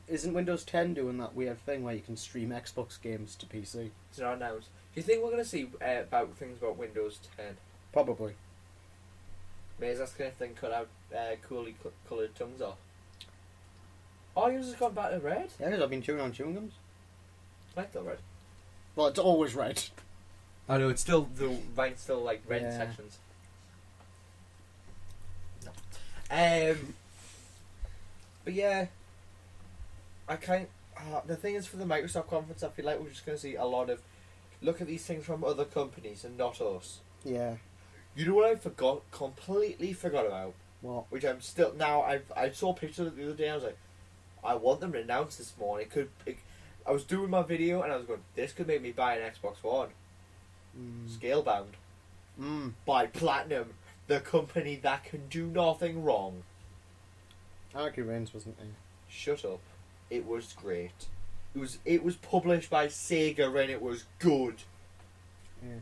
Isn't Windows 10 doing that weird thing where you can stream Xbox games to PC? It's not announced. Do you think we're going to see about things about Windows 10? Probably. Maybe that's the kind of thing cut out coolly coloured tongues off. Oh, yours has gone back to red? Yeah, because I've been chewing on chewing gums. Mine's still red. Well, it's always red. I know, it's still, mine's still like red sections. But yeah, the thing is, for the Microsoft conference, I feel like we're just going to see a lot of look at these things from other companies and not us. Yeah. You know what I completely forgot about? What? Which I'm still, now, I saw pictures of it the other day, I was like, I want them to announce this more. I was doing my video and I was going, this could make me buy an Xbox One. Scalebound. By Platinum, the company that can do nothing wrong. Arky Reigns wasn't in. Shut up. It was great. It was published by Sega and it was good. Yeah.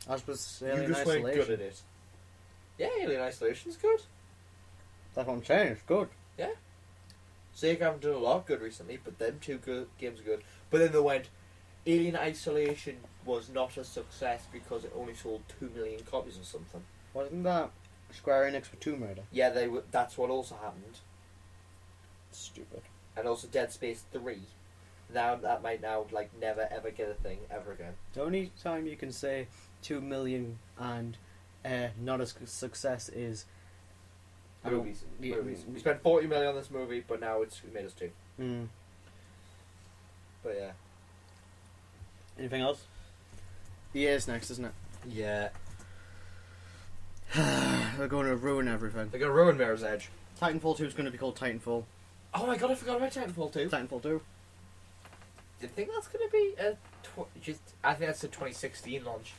As was You Alien just Isolation. weren't good at it. Yeah, Alien Isolation's good. That's what I'm saying, it's good. Yeah. Sega haven't done a lot good recently, but them two games are good. But then they went, Alien Isolation was not a success because it only sold 2 million copies or something. Wasn't that Square Enix for Tomb Raider? Yeah, that's what also happened. Stupid. And also Dead Space 3. Now that might never ever get a thing ever again. The only time you can say 2 million and not a success is Movies. We spent 40 million on this movie, but now it's made us 2. But yeah. Anything else? EA's next, isn't it? Yeah. They're going to ruin everything. They're going to ruin Mirror's Edge. Titanfall 2 is going to be called Titanfall. Oh my god, I forgot about Titanfall 2. Titanfall 2. Do you think that's going to be I think that's a 2016 launch.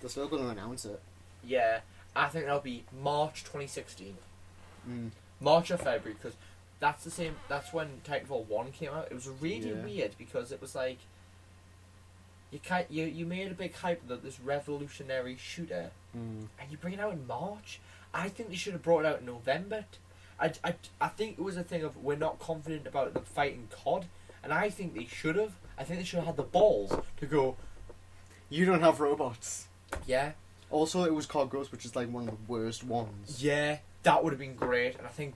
They're still going to announce it. Yeah, I think that'll be March 2016. March or February, because that's when Titanfall 1 came out. It was really weird because it was like you made a big hype of this revolutionary shooter and you bring it out in March. I think they should have brought it out in November. I think it was a thing of we're not confident about them fighting COD, and I think they should have. I think they should have had the balls to go, you don't have robots. Yeah. Also, it was COD Ghost, which is like one of the worst ones. Yeah, that would have been great, and I think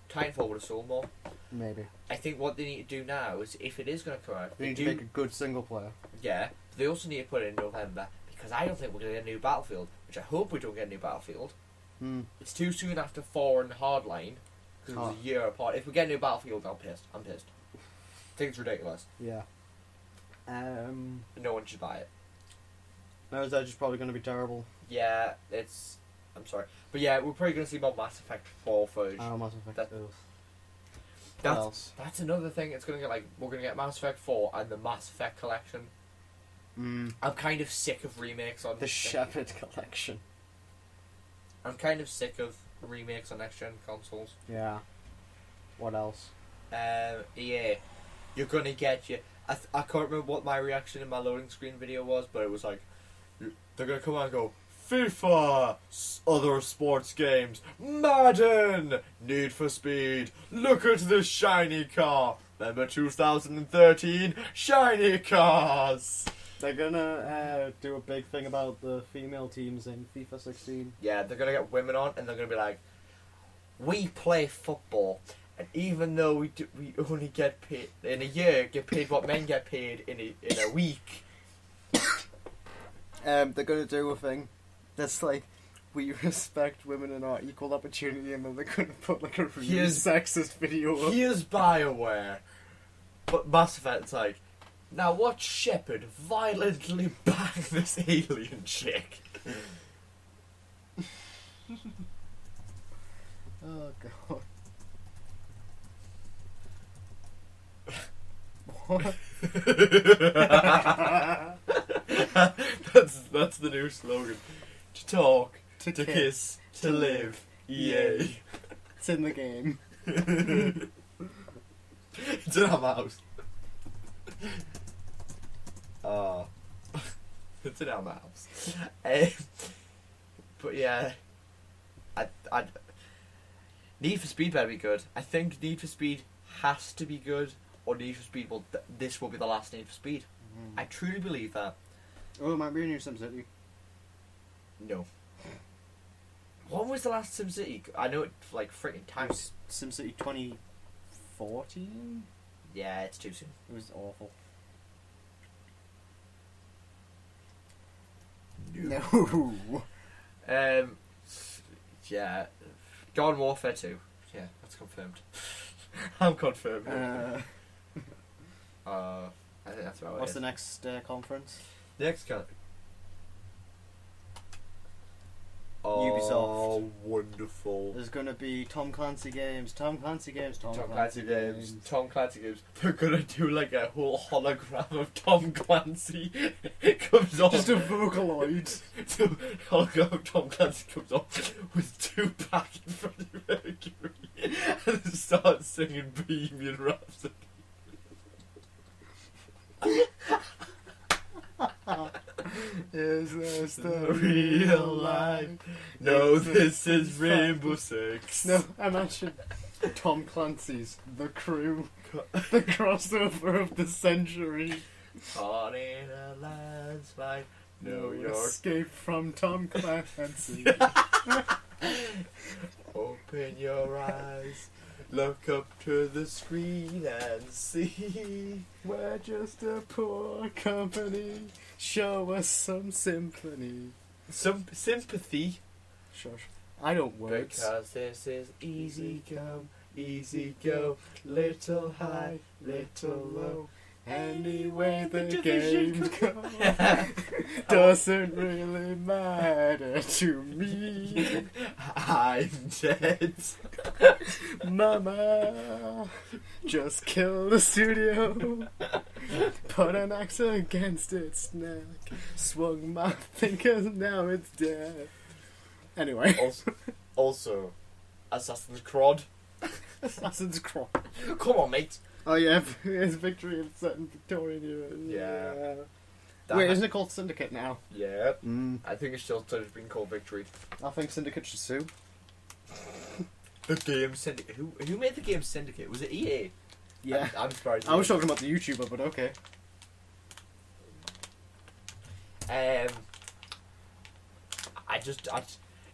Titanfall would have sold more. Maybe. I think what they need to do now is, if it is going to come out, they need to make a good single player. Yeah, they also need to put it in November, because I don't think we're going to get a new Battlefield, which I hope we don't get a new Battlefield. It's too soon after 4 and Hardline, because it was a year apart. If we get a new Battlefield, I'm pissed. I think it's ridiculous. Yeah. No one should buy it. No, is that just probably going to be terrible? Yeah, it's... I'm sorry. But yeah, we're probably going to see more Mass Effect 4 footage. Oh, Mass Effect 2. That's another thing. It's going to get we're going to get Mass Effect 4 and the Mass Effect collection. I'm kind of sick of remakes on... The Shepard collection. I'm kind of sick of remakes on next-gen consoles. Yeah. What else? EA. You're going to get you... I can't remember what my reaction in my loading screen video was, but it was like... They're going to come out and go... FIFA, other sports games, Madden, Need for Speed, look at this shiny car. Remember 2013? Shiny cars! They're gonna do a big thing about the female teams in FIFA 16. Yeah, they're gonna get women on and they're gonna be like, we play football, and even though we only get paid in a year, get paid what men get paid in a week. They're gonna do a thing that's like, we respect women and our equal opportunity, and then they're gonna put like a really sexist video up. Here's BioWare. But Mass Effect's like, now watch Shepard violently bang this alien chick. Oh god. What? That's the new slogan. To talk, to kiss, to live. Yay. It's in the game. It's in our mouse. It's in our mouse. But yeah, I Need for Speed better be good. I think Need for Speed has to be good, or Need for Speed this will be the last Need for Speed. I truly believe that. Oh, it might be a new SimCity. No. When was the last SimCity? I know it like freaking time. SimCity 2014? Yeah, it's too soon. It was awful. No. Yeah. Garden Warfare 2. Yeah, that's confirmed. I'm confirmed. I think that's about it. What's the next conference? Next Ubisoft. Oh, wonderful. There's going to be Tom Clancy games. Tom Clancy games. Tom Clancy games. They're going to do like a whole hologram of Tom Clancy. It comes on. Just a Vocaloid. The hologram of Tom Clancy comes on with Tupac in front of Mercury and then starts singing Bohemian Rhapsody. Is this the real life? No, this is Rainbow Six. No, imagine Tom Clancy's The Crew, the crossover of the century. Caught in a landslide, No escape from Tom Clancy. Open your eyes, look up to the screen and see. We're just a poor company. Show us some symphony. Some sympathy. Shush. I don't words. Because this is easy go, little high, little low. Anyway, the game goes. Doesn't really matter to me. I'm dead. Mama, just kill the studio. Put an axe against its neck. Swung my fingers, now it's dead. Anyway. Also Assassin's Crod. Assassin's Crod. Come on, mate. Oh yeah, it's Victory in certain Victorian era. Yeah. Wait, isn't it called Syndicate now? Yeah. I think it's still being called Victory. I think Syndicate should sue. The game Syndicate. Who made the game Syndicate? Was it EA? Yeah. I'm surprised. I was talking about the YouTuber, but okay. I just,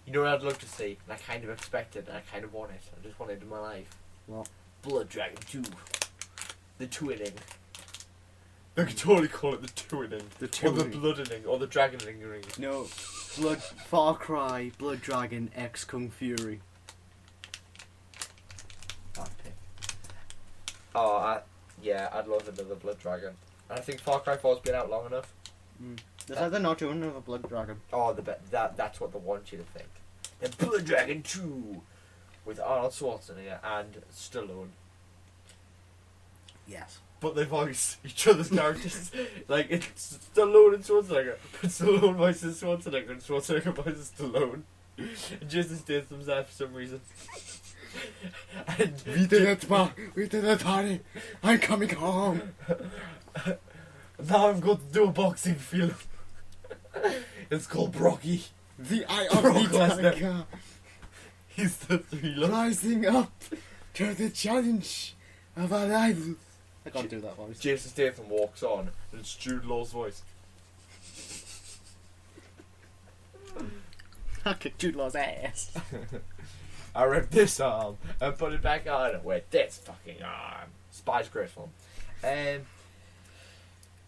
you know what I'd love to see, and I kind of expected, and I kind of want it. I just want it in my life. Well, Blood Dragon 2. The twinning. They could totally call it the twinning. The Or the twinning. bloodening, or the dragoning ring. No. Far Cry, Blood Dragon, X Kung Fury. I'd love another Blood Dragon. And I think Far Cry 4's been out long enough. They said they're not doing another Blood Dragon. Oh, that's what they want you to think. Then Blood Dragon 2 with Arnold Schwarzenegger and Stallone. Yes. But they voice each other's characters. Like, it's Stallone and Schwarzenegger. But Stallone voices Schwarzenegger and Schwarzenegger voices Stallone. And Jason Statham's there for some reason. And We did it, Harry. I'm coming home. Now I'm going to do a boxing film. It's called Brocky. The Eye of Brock the Lesnar. Tiger. He's the thriller. Rising up to the challenge of our rivals. I can't do that voice. Jason Statham walks on, and it's Jude Law's voice. I kicked Jude Law's ass. I ripped this arm and put it back on with this fucking arm. Spy's great film.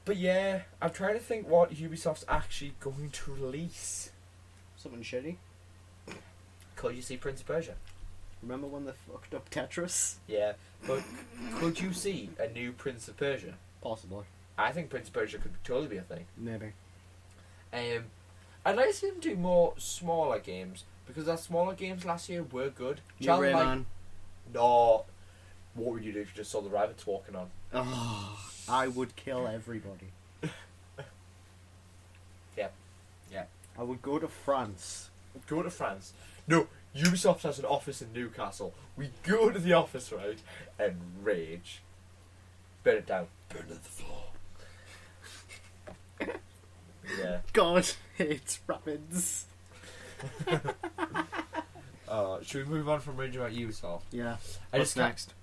But yeah, I'm trying to think what Ubisoft's actually going to release. Something shitty. Could you see Prince of Persia? Remember when they fucked up Tetris? Yeah, but could you see a new Prince of Persia? Possibly. I think Prince of Persia could totally be a thing. Maybe. I'd like to see them do more smaller games, because our smaller games last year were good. New Rayman. No. What would you do if you just saw the rabbits walking on? Oh, I would kill everybody. Yeah. I would go to France. Go to France. No, Ubisoft has an office in Newcastle. We go to the office, right, and rage. Burn it down. Burn it to the floor. Yeah. God hates rapids. Should we move on from raging about Ubisoft? Yeah. What's next?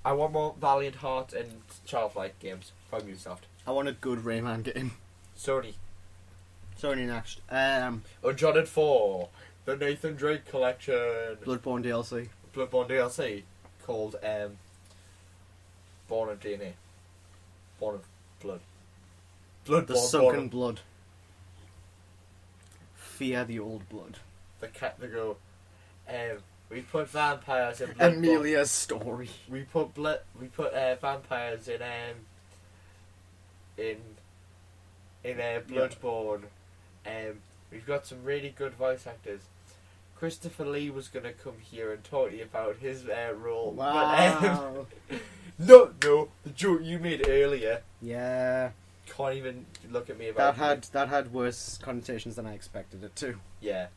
I want more Valiant Heart and Childlike games from Ubisoft. I want a good Rayman game. Sony. Sony next. Uncharted 4. The Nathan Drake Collection. Bloodborne DLC. Bloodborne DLC. Called, Born of DNA. Born of Blood. Bloodborne. The Sunken Blood. Fear the Old Blood. The cat that go, we put vampires in Bloodborne. Amelia's Story. We put vampires in Bloodborne. We've got some really good voice actors. Christopher Lee was gonna come here and talk to you about his role. Wow. But, no, the joke you made earlier. Yeah. Can't even look at me about that had worse connotations than I expected it to. Yeah.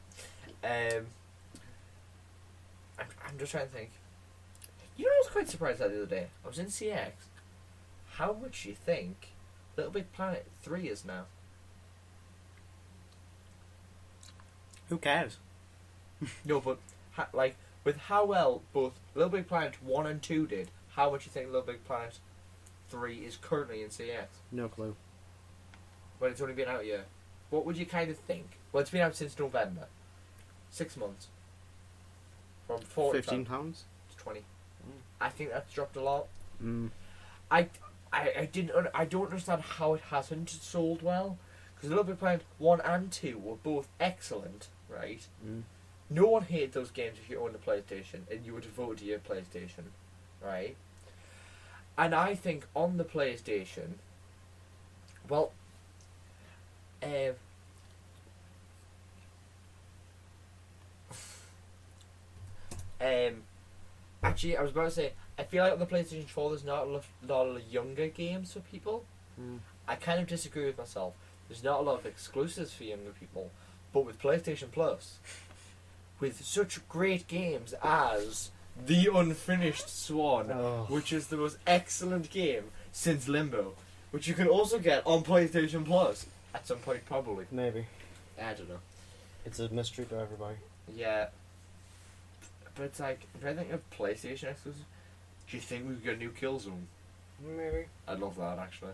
I'm just trying to think. You know, I was quite surprised at the other day. I was in CX. How much do you think Little Big Planet 3 is now? Who cares? No, but with how well both Little Big Planet 1 and 2 did, how much do you think Little Big Planet 3 is currently in CX? No clue. When it's only been out a year. What would you kind of think? Well, it's been out since November. 6 months. From 40 £15? to 20. I think that's dropped a lot. Mm. I don't understand how it hasn't sold well. Because Little Big Planet 1 and 2 were both excellent, right? Mm. No one hated those games if you owned a PlayStation and you were devoted to your PlayStation, right? And I think on the PlayStation, well, actually, I was about to say, I feel like on the PlayStation 4 there's not a lot of younger games for people. Mm. I kind of disagree with myself. There's not a lot of exclusives for younger people, but with PlayStation Plus, with such great games as The Unfinished Swan, which is the most excellent game since Limbo, which you can also get on PlayStation Plus at some point, probably. Maybe. I don't know. It's a mystery to everybody. Yeah. But it's like, if I think of PlayStation exclusive, do you think we could get a new Killzone? Maybe. I'd love that, actually.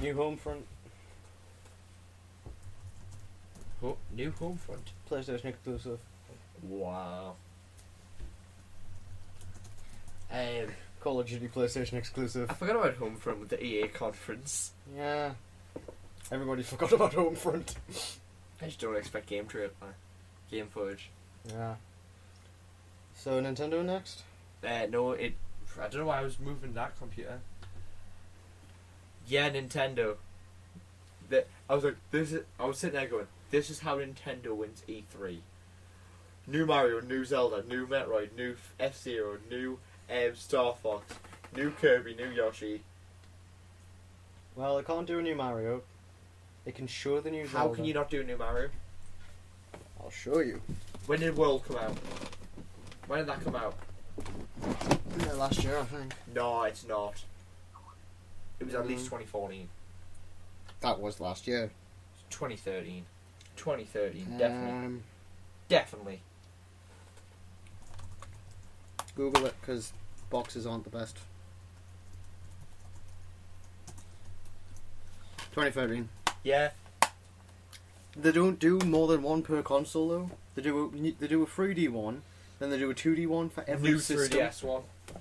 New Homefront. New Homefront? PlayStation exclusive. Wow. Call of Duty PlayStation exclusive. I forgot about Homefront with the EA conference. Yeah. Everybody forgot about Homefront. I just don't expect game footage. Yeah. So Nintendo next? No, I don't know why I was moving that computer. Yeah, Nintendo. I was sitting there going, this is how Nintendo wins E3. New Mario, new Zelda, new Metroid, new F-Zero, new Star Fox, new Kirby, new Yoshi. Well, they can't do a new Mario. They can show the new Zelda. How can you not do a new Mario? I'll show you. When did World come out? When did that come out? Yeah, last year, I think. No, it's not. It was at least 2014. That was last year. 2013. 2013, definitely. Definitely. Google it, because boxes aren't the best. 2013. Yeah. They don't do more than one per console though. They do a 3D one, then they do a 2D one for every New system. 3DS one. But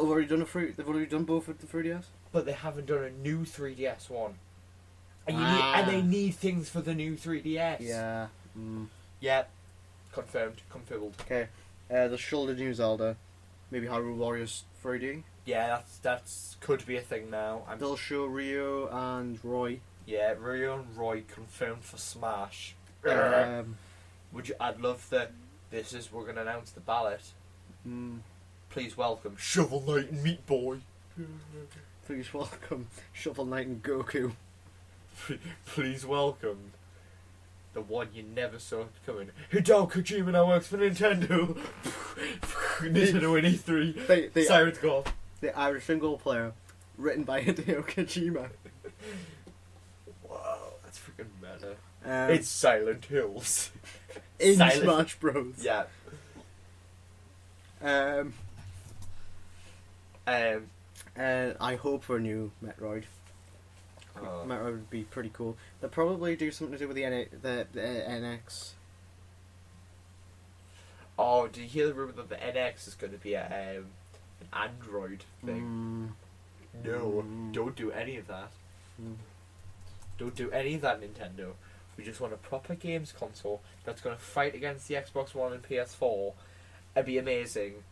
they've already done both of the 3DS. But they haven't done a new 3DS one. And they need things for the new 3DS. Yeah. Yeah. Confirmed. Confirmed. Okay. They'll show the new Zelda. Maybe Hyrule Warriors 3D. Yeah, that's could be a thing now. They'll show Rio and Roy. Yeah, Rio and Roy confirmed for Smash. I'd love we're gonna announce the ballot. Please welcome Shovel Knight and Meat Boy. Please welcome Shovel Knight and Goku. Please welcome the one you never saw coming. Hideo Kojima now works for Nintendo. Nintendo in E3. Sirens go off. The Irish single player, written by Hideo Kojima. Wow, that's freaking meta. It's Silent Hills. In Smash Bros. Yeah. I hope for a new Metroid. Metroid would be pretty cool. They'll probably do something to do with the NX. Oh, did you hear the rumor that the NX is going to be an Android thing? No, don't do any of that. Don't do any of that, Nintendo. We just want a proper games console that's going to fight against the Xbox One and PS4 and be amazing.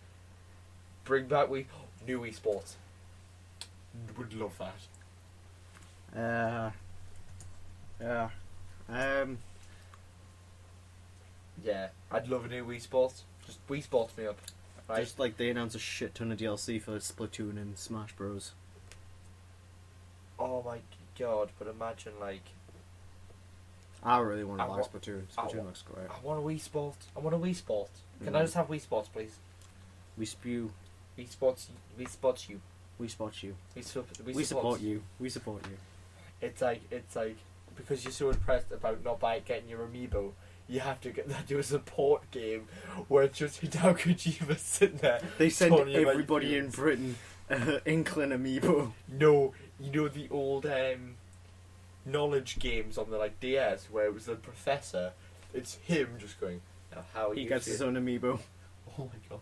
Bring back new esports. Would love that. Yeah. Yeah, I'd love a new Wii Sports. Just Wii Sports me up. Right? Just like they announced a shit ton of DLC for Splatoon and Smash Bros. Oh my god, but imagine like... I really want to buy Splatoon. Splatoon looks great. I want a Wii Sports. Can I just have Wii Sports, please? We spew. Wii Sports you. We spot you. We support you. We support you. It's like because you're so impressed about not getting your amiibo, you have to do a support game where it's just Hideo Kojima sitting there. They send everybody in Britain Inkling amiibo. No, you know the old knowledge games on the DS where it was the professor. It's him just going. Now how he gets his own amiibo. Oh my god.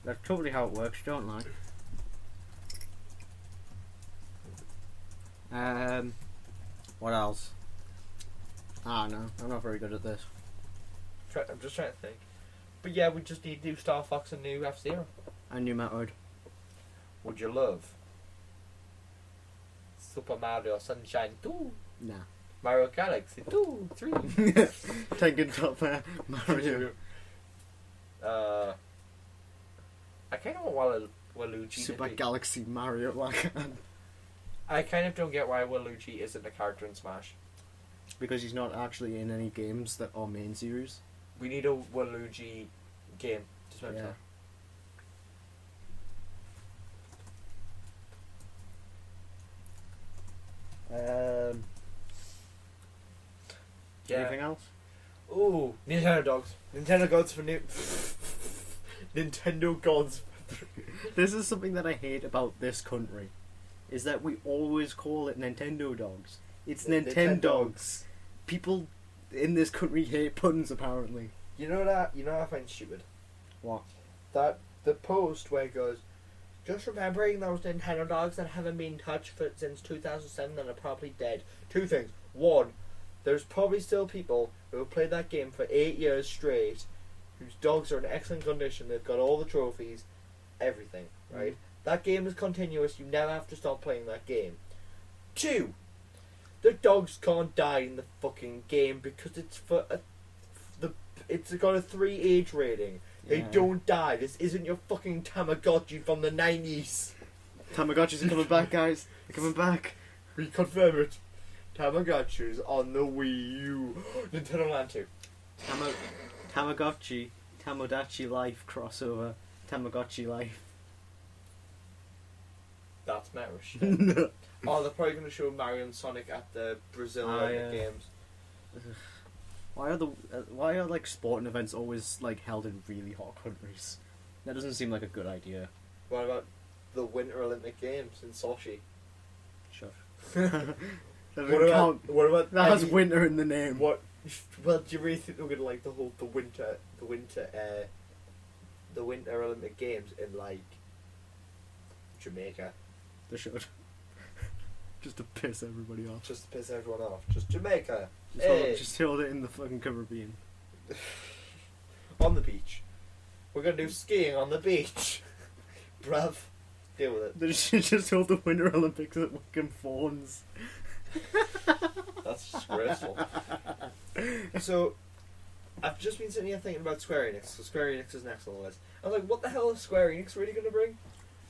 That's totally how it works, don't lie. What else? No, I'm not very good at this. I'm just trying to think. But yeah, we just need new Star Fox and new F-Zero. And new Metroid. Would you love Super Mario Sunshine 2? Nah. Mario Galaxy 2, 3. Taking top Mario. I kind of want Waluigi Super Galaxy Mario Lagan. I kind of don't get why Waluigi isn't a character in Smash. Because he's not actually in any games that are main series. We need a Waluigi game. Just yeah. Anything else? Ooh, Nintendo Dogs. Nintendo Gods for new. Nintendo Gods. This is something that I hate about this country, is that we always call it Nintendo Dogs. It's Nintendogs. People in this country hate puns, apparently. You know what I find stupid? What? That the post where it goes, Just remembering those Nintendo dogs that haven't been touched since 2007 and are probably dead. Two things. One, there's probably still people who have played that game for 8 years straight, whose dogs are in excellent condition, they've got all the trophies, everything, right? That game is continuous, you never have to stop playing that game. Two, the dogs can't die in the fucking game because it's it's got a 3 age rating. They don't die. This isn't your fucking Tamagotchi from the 90s. Tamagotchis are coming back, guys. They're coming back. We confirm it. Tamagotchis on the Wii U. Nintendo Land 2. Tamagotchi Life crossover. Tamagotchi Life. That's meta shit. Oh, they're probably going to show Mario and Sonic at the Brazil Olympic Games. Why are like sporting events always like held in really hot countries? That doesn't seem like a good idea. What about the Winter Olympic Games in Sochi? Sure. What about that has winter in the name? What? Well, do you really think they're gonna like the Winter Olympic Games in like Jamaica? They should. Just to piss everybody off. Just to piss everyone off. Just Jamaica. Just hold it in the fucking Caribbean. On the beach. We're gonna do skiing on the beach. Bruv. Deal with it. They should just hold the Winter Olympics at fucking Fawns. That's disgraceful. So, I've just been sitting here thinking about Square Enix. So Square Enix is next on the list. I was like, what the hell is Square Enix really gonna bring?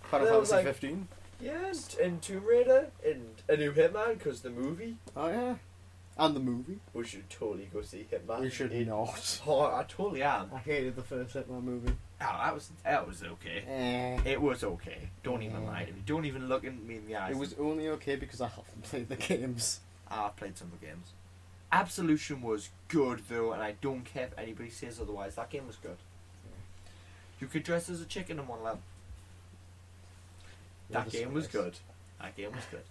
Final Fantasy 15? Yeah, and Tomb Raider, and a new Hitman, because the movie. Oh yeah. And the movie. We should totally go see Hitman. We should not. Oh, I totally am. I hated the first Hitman movie. Oh, that was okay. It was okay. Don't even lie to me. Don't even look at me in the eyes. It was only okay because I haven't played the games. I've played some of the games. Absolution was good though, and I don't care if anybody says otherwise. That game was good. You could dress as a chicken in one level. That game was good. That game was good.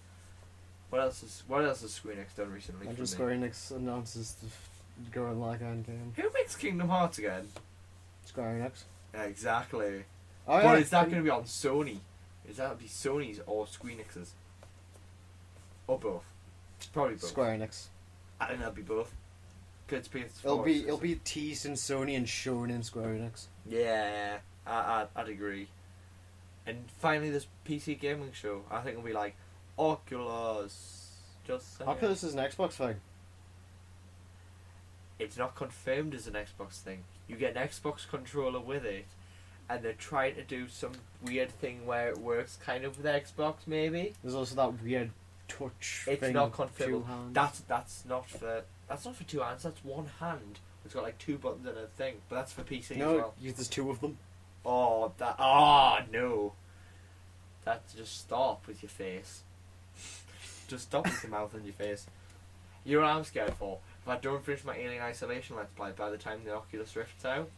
What else has Square Enix done recently? And just Square Enix announces the Gurren Lagann game. Who makes Kingdom Hearts again? Square Enix. Yeah, exactly. Oh, but is that going to be on Sony? Is that be Sony's or Square Enix's? Or both? Probably both. Square Enix. I think that'll be both. It'll be teased in Sony and shown in Square Enix. Yeah, I'd agree. And finally, this PC gaming show. I think it'll be like Oculus. Just saying. Oculus is an Xbox thing. It's not confirmed as an Xbox thing. You get an Xbox controller with it, and they're trying to do some weird thing where it works kind of with Xbox. Maybe there's also that weird touch. It's thing not confirmed. 2 hands. That's not for 2 hands. That's one hand. It's got like 2 buttons and a thing, but that's for PC as well. No, there's 2 of them. Oh no! That's just stop with your face. Just stop with your mouth and your face. You know what I'm scared for? If I don't finish my Alien Isolation Let's Play by the time the Oculus Rift's out,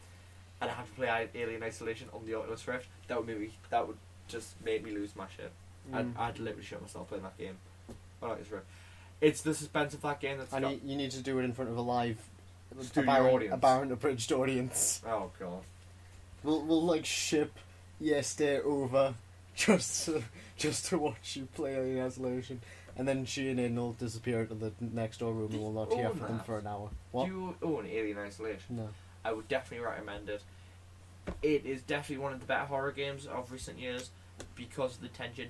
and I have to play Alien Isolation on the Oculus Rift, that would just make me lose my shit. I'd literally shit myself playing that game. Oculus Rift. It's the suspense of that game that's you need to do it in front of a live audience. A Baron abridged audience. Oh god. We'll like ship Yeste over just to watch you play Alien Isolation, and then she and Aiden will disappear into the next door room and we'll not hear from them for an hour. What? Do you own Alien Isolation? No. I would definitely recommend it. It is definitely one of the better horror games of recent years because of the tension.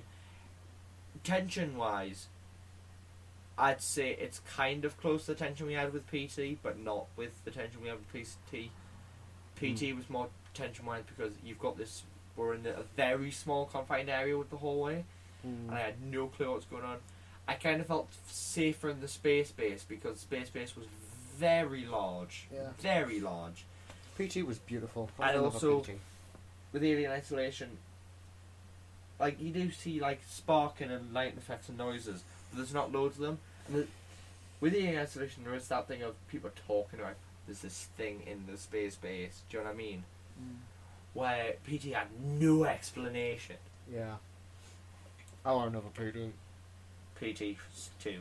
Tension-wise, I'd say it's kind of close to the tension we had with PT, but not with the tension we had with PT. PT was more tension-wise because you've got this. We're in a very small confined area with the hallway, and I had no clue what's going on. I kind of felt safer in the space base because space base was very large. Yeah. Very large. PT was beautiful. And also, with Alien Isolation, like, you do see, like, sparking and light effects and noises, but there's not loads of them. And with Alien Isolation, there is that thing of people talking about, there's this thing in the space base, do you know what I mean? Where PT had no explanation. Yeah. I want another PT. PT2.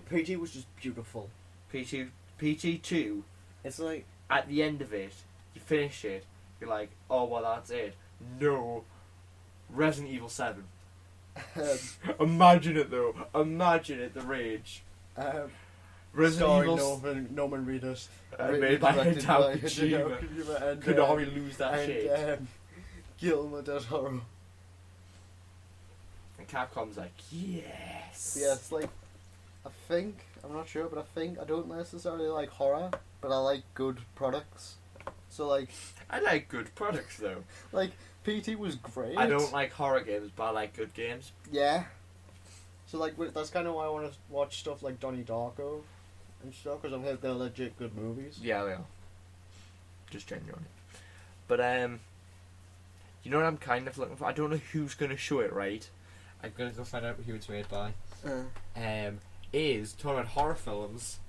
PT was just beautiful. PT2, it's like, at the end of it, you finish it, you're like, oh, well, that's it. No. Resident Evil 7. Imagine it though. Imagine it, the rage. Resident Evil Norman Reedus. Made by Hideo Kojima. Kojima. And, Konami lose that shit. And Guillermo del Toro. And Capcom's like, yes. Yes, like, I'm not sure, but I don't necessarily like horror, but I like good products. So, like... I like good products, though. Like, PT was great. I don't like horror games, but I like good games. Yeah. So, like, that's kind of why I want to watch stuff like Donnie Darko and stuff, because I've heard they're legit good movies. Yeah, they are. Just genuinely. But, you know what I'm kind of looking for? I don't know who's going to show it, right? I'm going to go find out who it's made by. Is talking about horror films,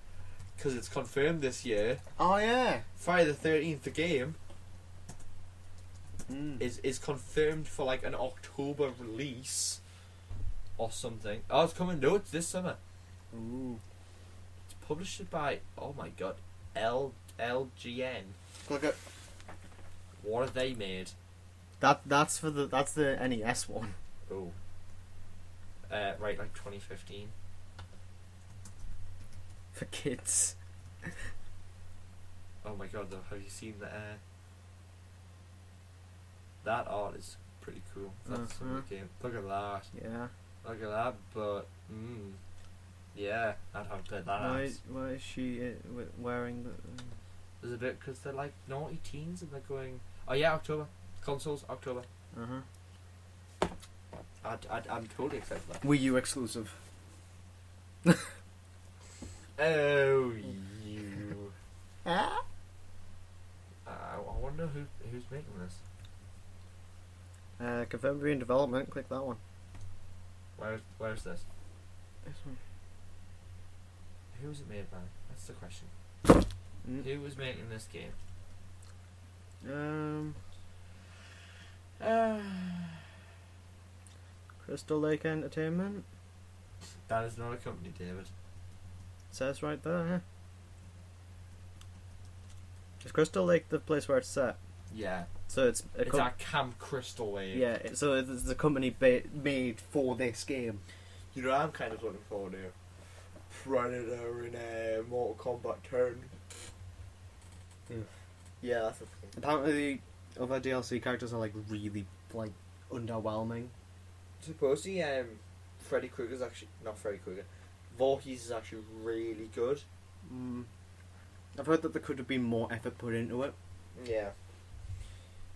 because it's confirmed this year. Oh, yeah. Friday the 13th, the game, is confirmed for, like, an October release or something. Oh, it's coming. No, it's this summer. Ooh. It's published by, oh my god, LGN. Look at... What have they made? That's the NES one. Oh. Right, like 2015. For kids. Oh my god, though, have you seen the that art is pretty cool. That's some of the game. Look at that. Yeah. Look at that, but yeah, I'd have to play that. Why is she wearing the? There's a bit because they're like naughty teens and they're going. Oh yeah, October consoles, October. I'm totally excited for that. Wii U exclusive. Oh, you. I wonder who's making this. Confirmed in development. Click that one. Where's this? This one. Who was it made by? That's the question. Who was making this game? Crystal Lake Entertainment. That is not a company, David. It says right there. Yeah. Is Crystal Lake the place where it's set? Yeah. So it's at Camp Crystal Lake. Yeah. So it's the company made for this game. You know, I'm kind of looking forward to Predator in a Mortal Kombat turn. Yeah, that's the thing. Apparently, the other DLC characters are like really like underwhelming. Supposedly, Freddy Krueger's actually not Freddy Krueger. Voorhees is actually really good. I've heard that there could have been more effort put into it. Yeah.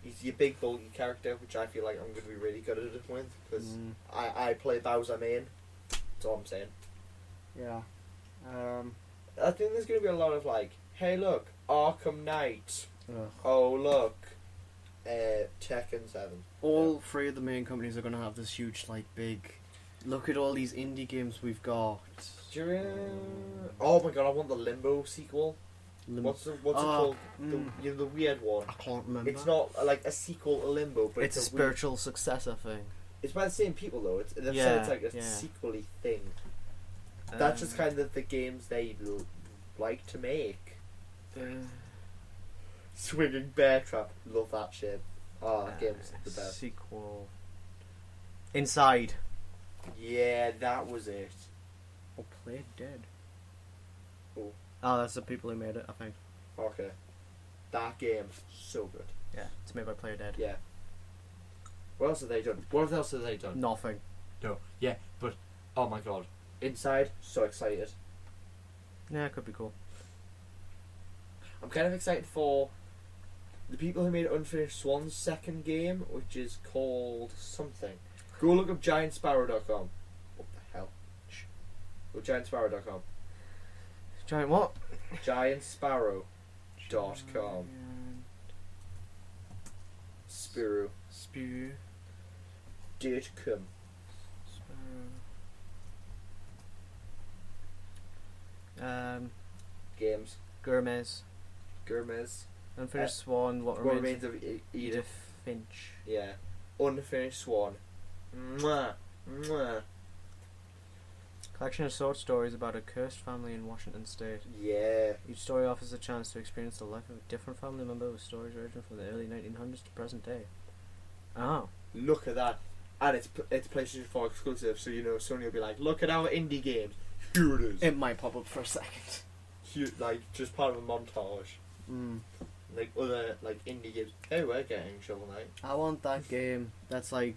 He's your big bulky character, which I feel like I'm going to be really good at it with, because I play Bowser main. That's all I'm saying. Yeah. I think there's going to be a lot of like, hey look, Arkham Knight. Ugh. Oh look, Tekken 7. All three of the main companies are going to have this huge, like, big... Look at all these indie games we've got. Oh my god, I want the Limbo sequel. What's it called? The weird one. I can't remember. It's not like a sequel to Limbo, but it's a spiritual successor thing. It's by the same people though. They've said it's like a sequel-y thing. That's just kind of the games they like to make. Swinging Bear Trap, love that shit. That game's the best. Sequel. Inside. Yeah, that was it. Or Play Dead. Oh, that's the people who made it, I think. Okay. That game's so good. Yeah, it's made by Play Dead. Yeah. What else have they done? What else have they done? Nothing. No. Yeah, but oh my god. Inside, so excited. Yeah, it could be cool. I'm kind of excited for the people who made Unfinished Swan's second game, which is called something. Go look up GiantSparrow.com. What the hell? Shh. Go GiantSparrow.com. Giant what? GiantSparrow.com. Spiro. Spew. .com. Games. Gourmets. Unfinished Swan. What remains of Edith Finch. Yeah. Unfinished Swan. Mwah. Mwah. Collection of short stories about a cursed family in Washington State. Yeah. Each story offers a chance to experience the life of a different family member with stories ranging from the early 1900s to present day. Oh. Look at that. And it's PlayStation 4 exclusive, so Sony will be like, look at our indie games. Here it is. It might pop up for a second. Here, like, just part of a montage. Like other indie games. Hey, we're getting Shovel Knight. I want that game that's like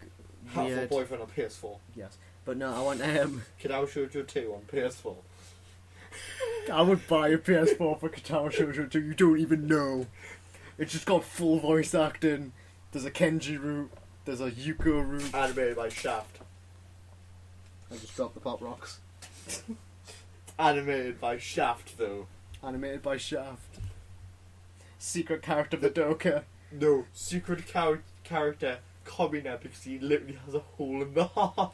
Hatful weird. Boyfriend on PS4. Yes, but no, I want Kidao Shoujo 2 on PS4. I would buy a PS4 for Katao Shoujo 2. You don't even know. It's just got full voice acting. There's a Kenji route. There's a Yuko route. Animated by Shaft. I just dropped the pop rocks. Animated by Shaft, though. Animated by Shaft. Secret character Madoka. No, secret character Komina, because he literally has a hole in the heart.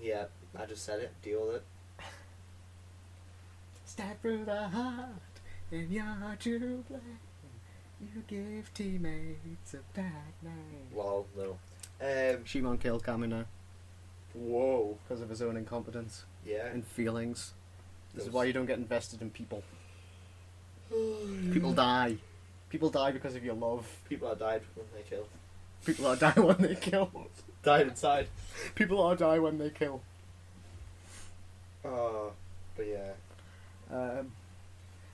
Yeah, I just said it. Deal with it. Stab through the heart, and you're to blame. You give teammates a bad name. Well, no. Shimon killed Kamina Whoa. because of his own incompetence Yeah. and feelings. This is Those- why you don't get invested in people. People die. People die because of your love. People are died when they kill. People are die when they kill. Died inside. People are die when they kill. But yeah.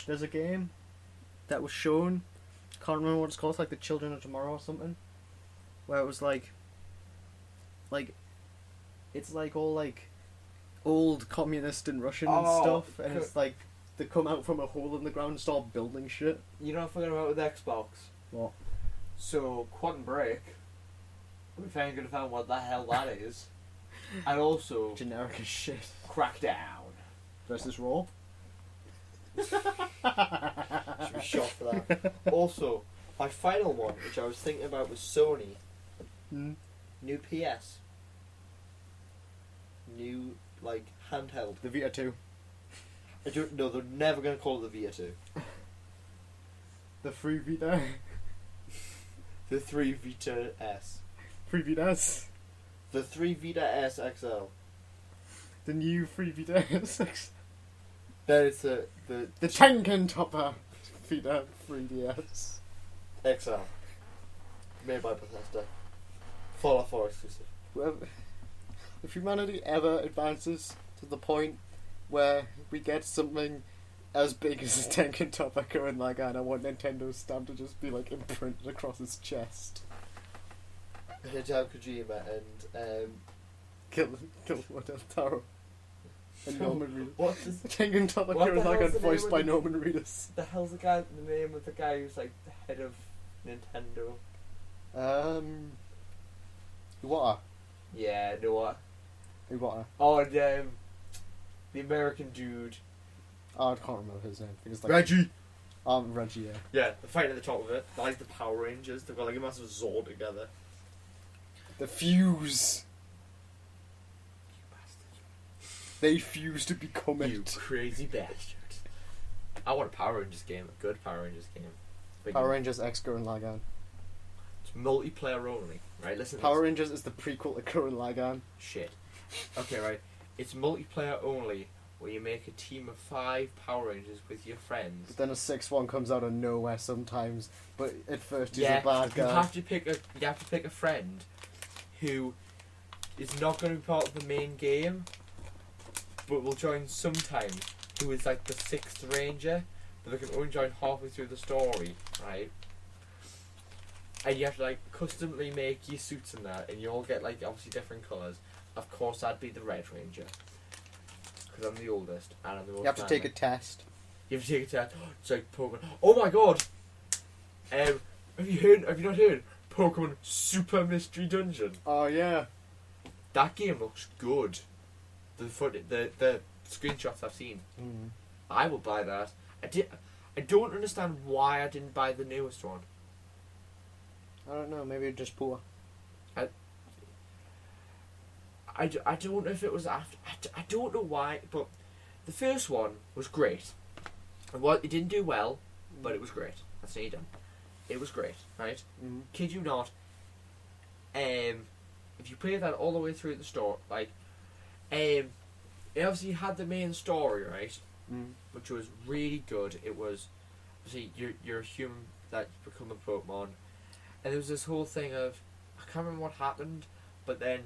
There's a game that was shown. Can't remember what it's called. It's like the Children of Tomorrow or something. Where it was like it's like all like old communist and Russian stuff, and it's like they come out from a hole in the ground and start building shit. You know what I forgot about with Xbox? What? So, Quantum Break. We finally gonna find what the hell that is. And also, Generic as shit. Crackdown. Versus Raw. Should be shot for that. Also, my final one, which I was thinking about, was Sony. New PS. New, handheld. The Vita 2. I don't know, they're never going to call it the Vita 2. The free Vita. The 3 Vita S. Free Vitas. The 3 Vita S XL. The new free Vita 6. Then it's the Tengen Topper Vita 3DS. XL. Made by Bethesda. Fallout 4 exclusive. If humanity ever advances to the point where we get something as big as a Tengen Topper going like that, I want Nintendo's stamp to just be imprinted across his chest. Hideo Kojima and Kill Del Taro. And Norman Reedus. What's his... Tengen Topper What the going like hell's that, the name voiced of by the- Norman Reedus. The hell's the name of the guy who's the head of Nintendo? Iwata. Yeah, know what? Iwata. Oh, and the American dude. Oh, I can't remember his name. I think it's Reggie! Reggie, yeah. Yeah, the fight at the top of it. Like the Power Rangers, they've got a massive Zord together. The Fuse. They fuse to become You it. crazy bastard. I want a Power Rangers game, a good Power Rangers game. But Power Rangers X Gurren Lagann. It's multiplayer only, right? Listen to Power this. Rangers is the prequel to Gurren Lagann. Shit. Okay, right. It's multiplayer only, where you make a team of 5 Power Rangers with your friends. But then a sixth one comes out of nowhere sometimes. But at first he's Yeah, a bad guy. you have to pick a friend who is not going to be part of the main game, but will join sometimes. Who is the 6th Ranger, but they can only join halfway through the story, right? And you have to customly make your suits and that, and you all get obviously different colours. Of course, I'd be the Red Ranger because I'm the oldest and I'm the most. You have to manly. take a test. You have to take a test. It's like Pokemon. Oh my god! Have you not heard Pokemon Super Mystery Dungeon? Oh yeah. That game looks good. The screenshots I've seen. Mm. I will buy that. I don't understand why I didn't buy the newest one. I don't know. Maybe you're just poor. I don't know if it was after. I don't know why, but the first one was great. It didn't do well, but it was great. That's what you done. It was great, right? Mm. Kid you not. If you play that all the way through the store, it obviously had the main story, right? Mm. Which was really good. It was see, you're a human that become a Pokemon, and there was this whole thing of I can't remember what happened, but then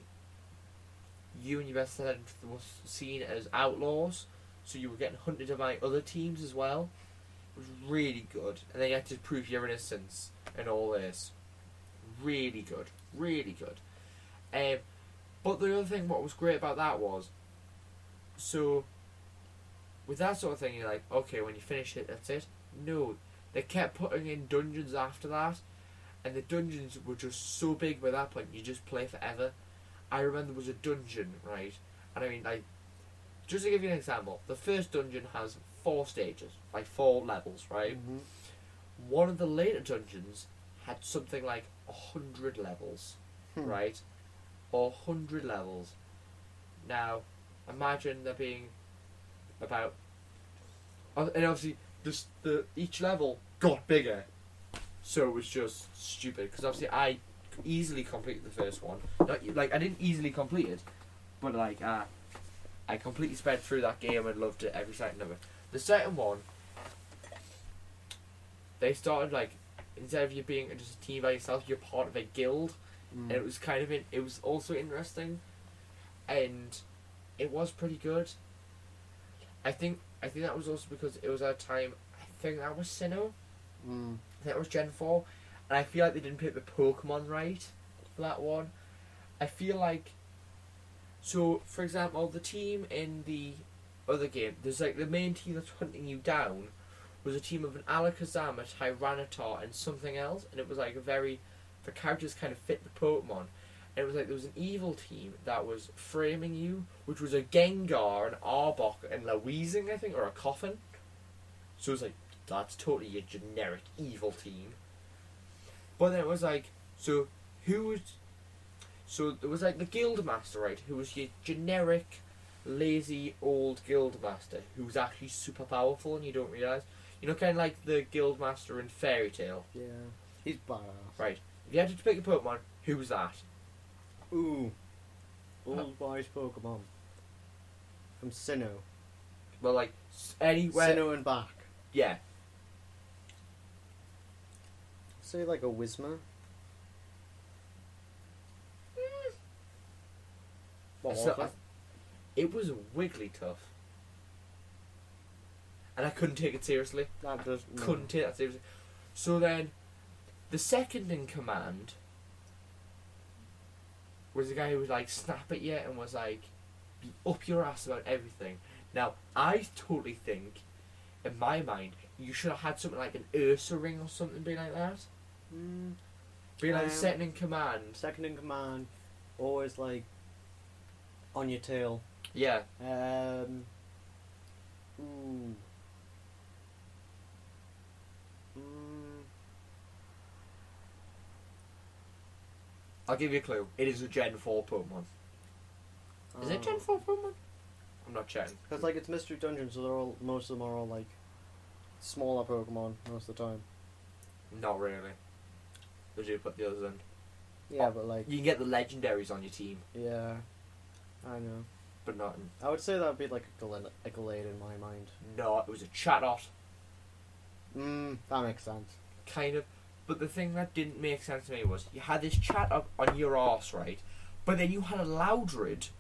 you and your best friend was seen as outlaws, so you were getting hunted by other teams as well. It was really good, and then you had to prove your innocence and all this. Really good, really good. But the other thing, what was great about that was, so with that sort of thing, you're like, okay, when you finish it, that's it. No, they kept putting in dungeons after that, and the dungeons were just so big by that point, you just play forever. I remember there was a dungeon, right? And I mean, like, just to give you an example, the first dungeon has 4 stages, like 4 levels, right? Mm-hmm. One of the later dungeons had something like 100 levels, right? 100 levels. Now, imagine there being about, and obviously, each level got bigger, so it was just stupid. Because obviously, I easily completed the first one. Like I didn't easily complete it, but like I completely sped through that game and loved it every second of it. The second one, they started like, instead of you being just a team by yourself, you're part of a guild, and it was kind of it was also interesting, and it was pretty good. I think that was also because it was at a time. I think that was Sinnoh. I think that was Gen 4, and I feel like they didn't pick the Pokemon right for that one. I feel like, so for example, the team in the other game, there's like the main team that's hunting you down was a team of an Alakazam, a Tyranitar, and something else, and it was like the characters kind of fit the Pokemon. And it was like there was an evil team that was framing you, which was a Gengar, an Arbok, and a Weezing, I think, or a Coffin. So it was like, that's totally a generic evil team. But then it was like, so there was like the Guildmaster, right, who was your generic, lazy, old Guildmaster, who was actually super powerful and you don't realise. You know, kind of like the Guildmaster in Fairy Tail. Yeah, he's badass. Right. If you had to pick a Pokemon, who was that? Ooh. Old wise Pokemon. From Sinnoh. Well, like, anywhere... Sinnoh and back. Yeah. Say like a Whismur. What was it? It was Wigglytuff. And I couldn't take it seriously. Couldn't take that seriously. So then, the second in command was the guy who would like snap at you and was like be up your ass about everything. Now, I totally think, in my mind, you should have had something like an Ursa ring or something be like that. Be like second in command. Second in command, always like on your tail. Yeah. Ooh. I'll give you a clue. It is a Gen 4 Pokemon. Is it Gen 4 Pokemon? I'm not checking. Because like it's Mystery Dungeon, so most of them are all like smaller Pokemon most of the time. Not really. They do put the others in. Yeah, but like you can get the legendaries on your team. Yeah, I know. But not. I would say that would be like a Glade in my mind. No, it was a Chatot. That makes sense. Kind of. But the thing that didn't make sense to me was you had this chat up on your ass, right? But then you had a Loudred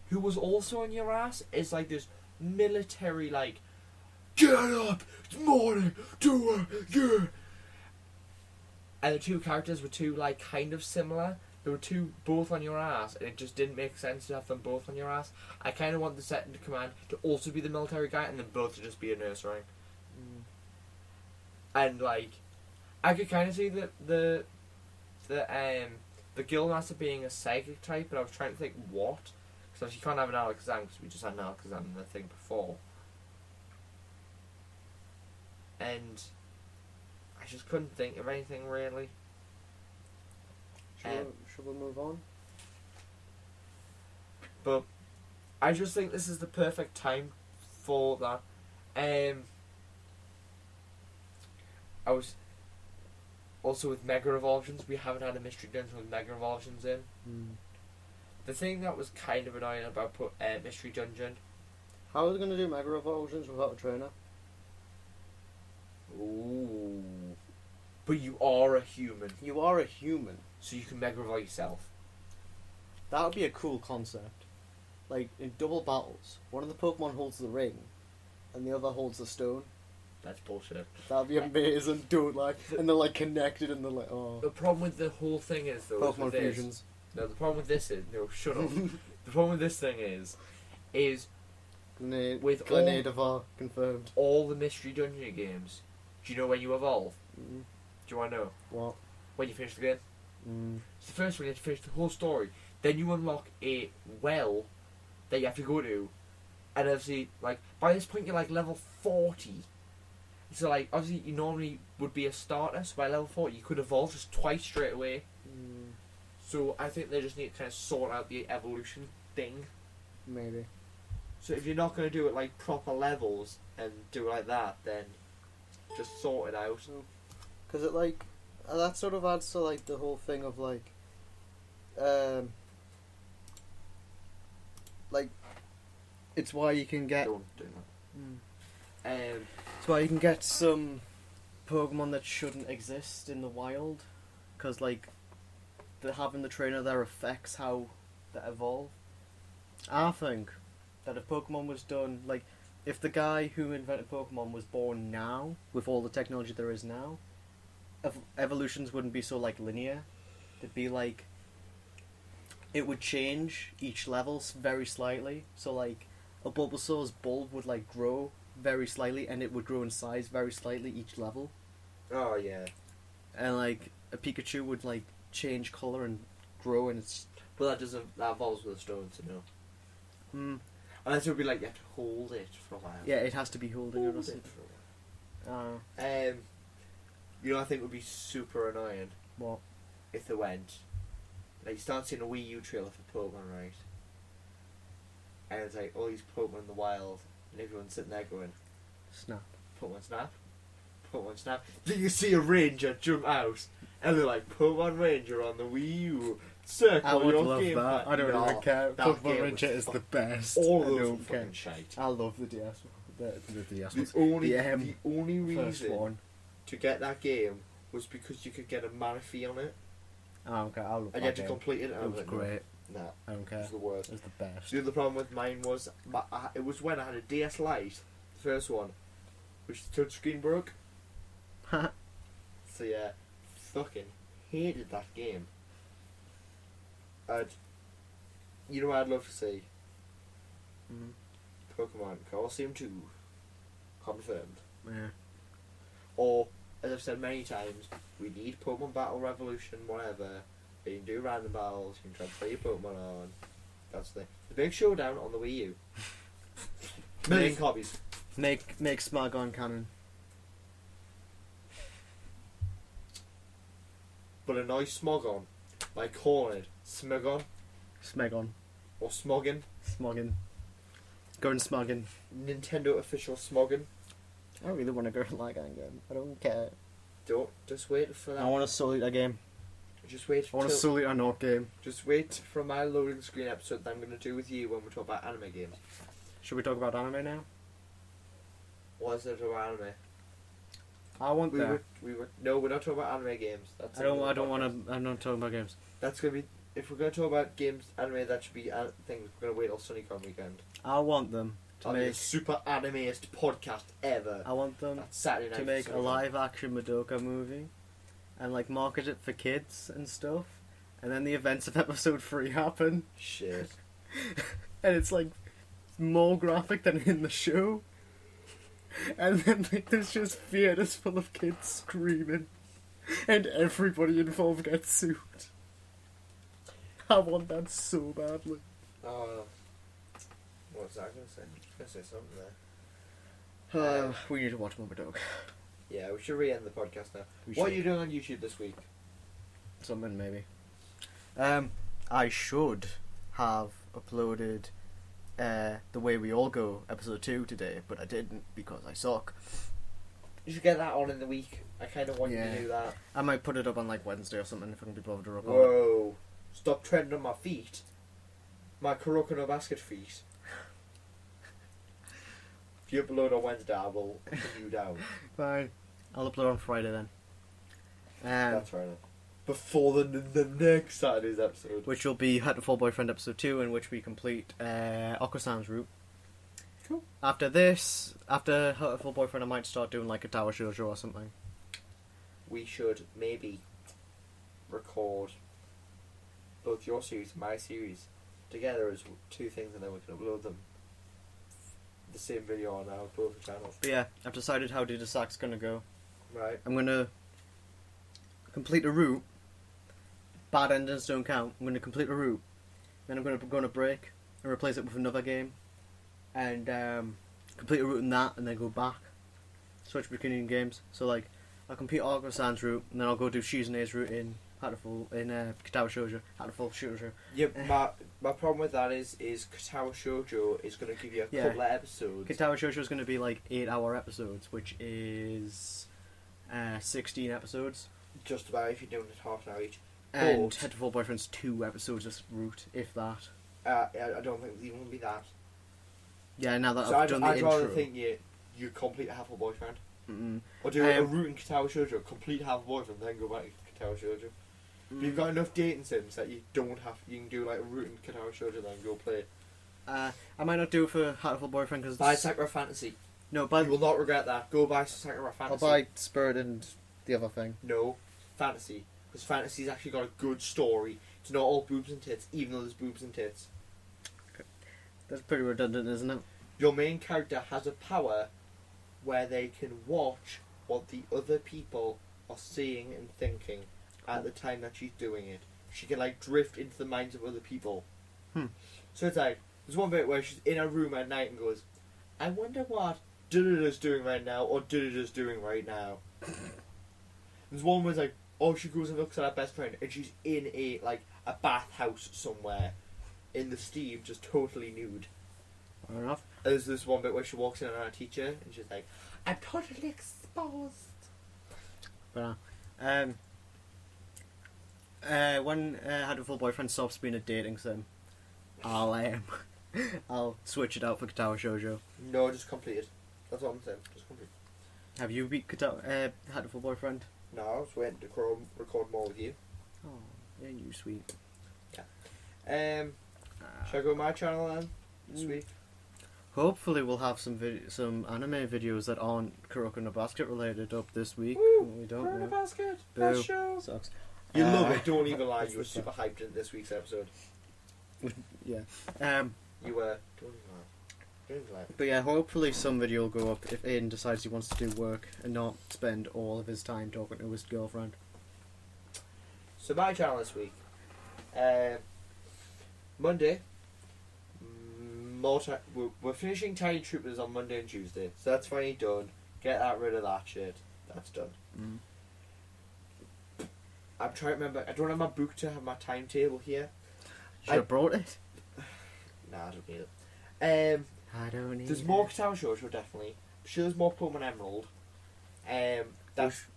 who was also on your ass. It's like this military, like, get up, it's morning, do it, yeah. And the two characters were like kind of similar. They were both on your ass, and it just didn't make sense to have them both on your ass. I kind of want the second command to also be the military guy, and then both to just be a nurse rank. And like, I could kind of see the Guildmaster being a psychic type, but I was trying to think what, because you can't have an Alakazam because we just had an Alakazam in the thing before, and I just couldn't think of anything really. Should we move on? But I just think this is the perfect time for that. I was also with Mega Evolutions. We haven't had a Mystery Dungeon with Mega Evolutions in. The thing that was kind of annoying about Mystery Dungeon. How are they going to do Mega Evolutions without a trainer? But you are a human, You are a human. so you can Mega Evolve yourself. That would be a cool concept. Like, in double battles, one of the Pokemon holds the ring, and the other holds the stone. That's bullshit. That'd be amazing, dude, like, and they're, like, connected, and they're like, oh. The problem with the whole thing is, though, Pokemon with this- fusions. No, the problem with this is... No, shut up. The problem with this thing is with Grenadivar confirmed. all the Mystery Dungeon games, do you know when you evolve? Mm. Do you want to know? What? When you finish the game? Mm. It's the first one, you have to finish the whole story. Then you unlock a well that you have to go to. And obviously, like, by this point you're like level 40. So, like, obviously you normally would be a starter, so by level 40 you could evolve just twice straight away. Mm. So I think they just need to kind of sort out the evolution thing. Maybe. So if you're not going to do it like proper levels and do it like that, then just sort it out. Because it, like, that sort of adds to, like, the whole thing of, like, it's why you can get... Don't do that. It's why you can get some Pokemon that shouldn't exist in the wild. Because, like, having the trainer there affects how they evolve. I think that if Pokemon was done, like, if the guy who invented Pokemon was born now, with all the technology there is now, evolutions wouldn't be so, like, linear. They'd be, like, it would change each level very slightly. So, like, a Bulbasaur's bulb would, like, grow very slightly, and it would grow in size very slightly each level. Oh yeah. And, like, a Pikachu would, like, change colour and grow, and it's... But that evolves with a stone, so no. Unless it would be like you have to hold it for a while. Yeah, it has to be holding Hold it. it for a while. You know, I think would be super annoying. What? If they went, like, you start seeing a Wii U trailer for Pokemon, right? And it's like all these Pokemon in the wild, and everyone's sitting there going, Snap. Pokemon Snap, Pokemon Snap. Then you see a Ranger jump out, and they're like, Pokemon Ranger on the Wii U. Circle I would your love game that. pad. I don't No, even care. that Pokemon game Ranger was is the fuck- best. All I those don't were care. fucking shite. I love the DS one. The DS The ones. only, the the only first reason one. to get that game was because you could get a Manaphy on it, I don't care. I love and that you had to game. complete it. And I It was like, great. Nah, I don't it care. was the worst. It was the best. The other problem with mine was it was when I had a DS Lite, the first one, which the touchscreen broke. So yeah, fucking hated that game. You know what I'd love to see? Pokemon Colosseum 2 confirmed. Yeah. Or, as I've said many times, we need Pokemon Battle Revolution, whatever. You can do random battles, you can transfer your Pokemon on. That's the big showdown on the Wii U. Million copies. Make Smargon canon. But annoy Smogon by calling it Smogon Smegon. or Smoggin. Smoggin. Going Smoggin. Nintendo official Smoggin. I really want to go like that game. I don't care. Don't just wait for that. I want a Solita game. Just wait. I want a till- Solita Note game. Just wait for my loading screen episode that I'm going to do with you when we talk about anime games. Should we talk about anime now? What is there to talk about anime? I want that. No, we're not talking about anime games. That's I don't another want podcast. to. I'm not talking about games. That's gonna be if we're gonna talk about games, anime. That should be things. We're gonna wait till SunnyCon weekend. I want them to That'll be the make. super animeist podcast ever. I want them That's Saturday night to for make a SunnyCon. live action Madoka movie, and like market it for kids and stuff. And then the events of episode 3 happen, Shit. and it's like more graphic than in the show. And then like, there's just theatres full of kids screaming, and everybody involved gets sued. I want that so badly. Oh. What was I gonna say? I was gonna say something there. We need to watch more Madoka. Yeah, we should re-end the podcast now. We What should. are you doing on YouTube this week? Something maybe. I should have uploaded The Way We All Go episode 2 today, but I didn't because I suck. You should get that on in the week. I kind of want you Yeah. to do that. I might put it up on like Wednesday or something if I can be bothered to record it. Whoa. Stop treading on my feet. My Kuroko no Basket feet. If you upload on Wednesday, I will put you down. Fine. I'll upload on Friday then. That's right. Before the next Saturday's episode. Which will be Hat to Full Boyfriend episode 2, in which we complete Okusan's route. Cool. After this, after Hat to Full Boyfriend, I might start doing like a Tower Shoujo or something. We should maybe record both your series and my series together as two things, and then we can upload them the same video on our both channels. But yeah, I've decided how the sack's gonna go. Right. I'm gonna complete a route. Bad endings don't count. I'm gonna complete a route, then I'm gonna go on a break and replace it with another game, and complete a route in that, and then go back, switch between games. So like, I'll complete Argo-san's route, and then I'll go do Shizune's route in Hatoful in Katawa Shoujo, Hatoful Shoujo. Yeah, my problem with that is Katawa Shoujo is going to give you a couple of episodes. Katawa Shoujo is going to be like 8-hour episodes, which is 16 episodes. Just about, if you're doing it half an hour each. And Hatoful Boyfriend's 2 episodes of route, if that. I don't think it will be that. Yeah, now that so I've done the intro. I'd rather think you complete Hatoful Boyfriend. Mm-mm. Or do a route in Katawa Shoujo, complete Hatoful Boyfriend, then go back to Katawa Shoujo. But you've got enough dating sims that you don't have. You can do like a route in Katawa Shoujo, then go play. I might not do it for Hatoful Boyfriend because buy Sakura Fantasy. No, you will not regret that. Go buy Sakura Fantasy. I'll buy Spirit and the other thing. No, Fantasy, because Fantasy's actually got a good story. It's not all boobs and tits, even though there's boobs and tits. Okay. That's pretty redundant, isn't it? Your main character has a power where they can watch what the other people are seeing and thinking at the time that she's doing it. She can like drift into the minds of other people. So it's like, there's one bit where she's in a room at night and goes, I wonder what da-da-da's doing right now, or da-da-da's doing right now. There's one where it's like, oh, she goes and looks at her best friend, and she's in a bathhouse somewhere in the steam, just totally nude. Fair enough. And there's this one bit where she walks in on her teacher, and she's like, I'm totally exposed. But when Hatoful Boyfriend stops being a dating sim, I'll switch it out for Katawa Shoujo. No, just complete it. That's what I'm saying. Just complete. Have you beat Hatoful Boyfriend? No, I was waiting to record more with you. Oh, yeah, you sweet. Yeah. Should I go to my channel then this week? Hopefully we'll have some anime videos that aren't Kuroko no Basket related up this week. Woo! We don't Kuroko no know. Basket! Boo. Best show! Sucks. You love it, don't even lie. That's You were the super hyped in this week's episode. Yeah. You were. Don't even lie. Don't even lie. But yeah, hopefully some video will go up if Aiden decides he wants to do work and not spend all of his time talking to his girlfriend. So my channel this week. Monday. We're finishing Tiny Troopers on Monday and Tuesday, so that's finally done. Get rid of that shit. That's done. I'm trying to remember. I don't have my book to have my timetable here. Should have brought it. Nah, I don't need it. I don't need There's it. more Katawa Shoujo, definitely. I'm sure there's more Pokemon Emerald.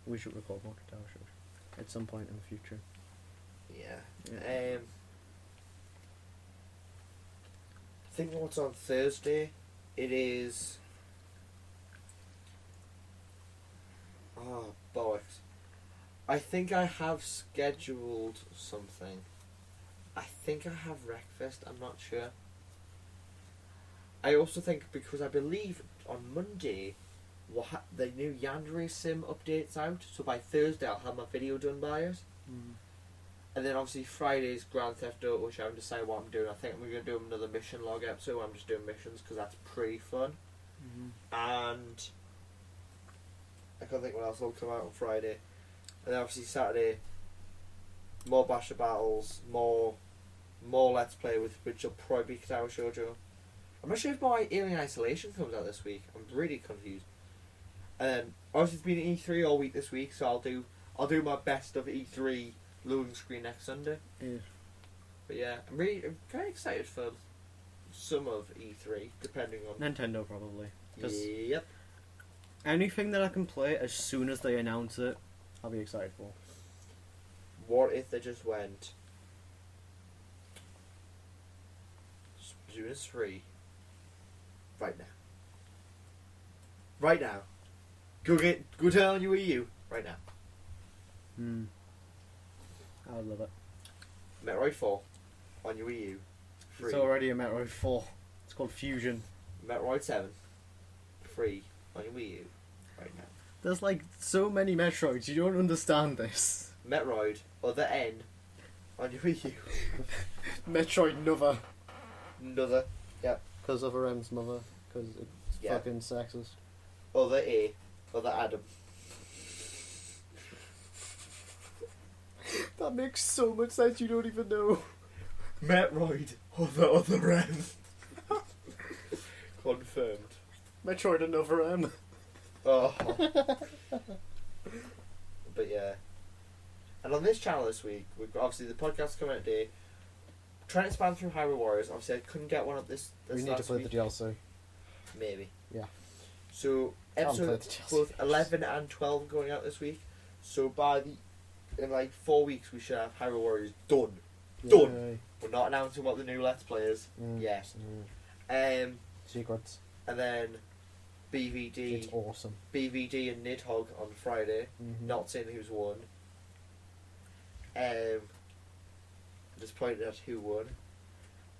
We should record more Katawa Shoujo at some point in the future. Yeah. I think what's on Thursday, it is... Oh, bollocks. I think I have scheduled something. I think I have Wreckfest, I'm not sure. I also think, because I believe on Monday, the new Yandere Sim update's out, so by Thursday I'll have my video done by it. And then obviously Friday's Grand Theft Auto, which I haven't decided what I'm doing. I think we're going to do another mission log episode where I'm just doing missions, because that's pretty fun. And I can't think what else will come out on Friday. And then obviously Saturday, more Basher battles, more Let's Play, which will probably be Katawa Shoujo. I'm not sure if my Alien Isolation comes out this week. I'm really confused. And then obviously it's been E3 all week this week, so I'll do my best of E3 loading screen next Sunday. Yeah. But yeah, I'm very excited for some of E3, depending on Nintendo probably. Yep. Anything that I can play as soon as they announce it, I'll be excited for. What if they just went Splatoon 3 right now? Right now. Go turn on your Wii U right now. I love it. Metroid 4 on your Wii U. Free. It's already a Metroid 4. It's called Fusion. Metroid 7 free on your Wii U right now. There's like so many Metroids, you don't understand this. Metroid Other N on your Wii U. Metroid Nova. Another. Yeah. Because of M's mother. Because it's fucking sexist. Other A. Other Adam. That makes so much sense, you don't even know. Metroid Other M. Confirmed. Metroid another M. Oh. But yeah. And on this channel this week, we've got obviously the podcast coming out today. Trying to span through Hyrule Warriors. Obviously, I couldn't get one up this We need to play week. the DLC. Maybe. Yeah. So episodes both 11 and 12 going out this week. So in like 4 weeks we should have Hyrule Warriors done. Done. Yay. We're not announcing what the new Let's Play is yet. Secrets. And then BVD. It's awesome. BVD and Nidhogg on Friday. Not saying who's won. Just pointing out who won.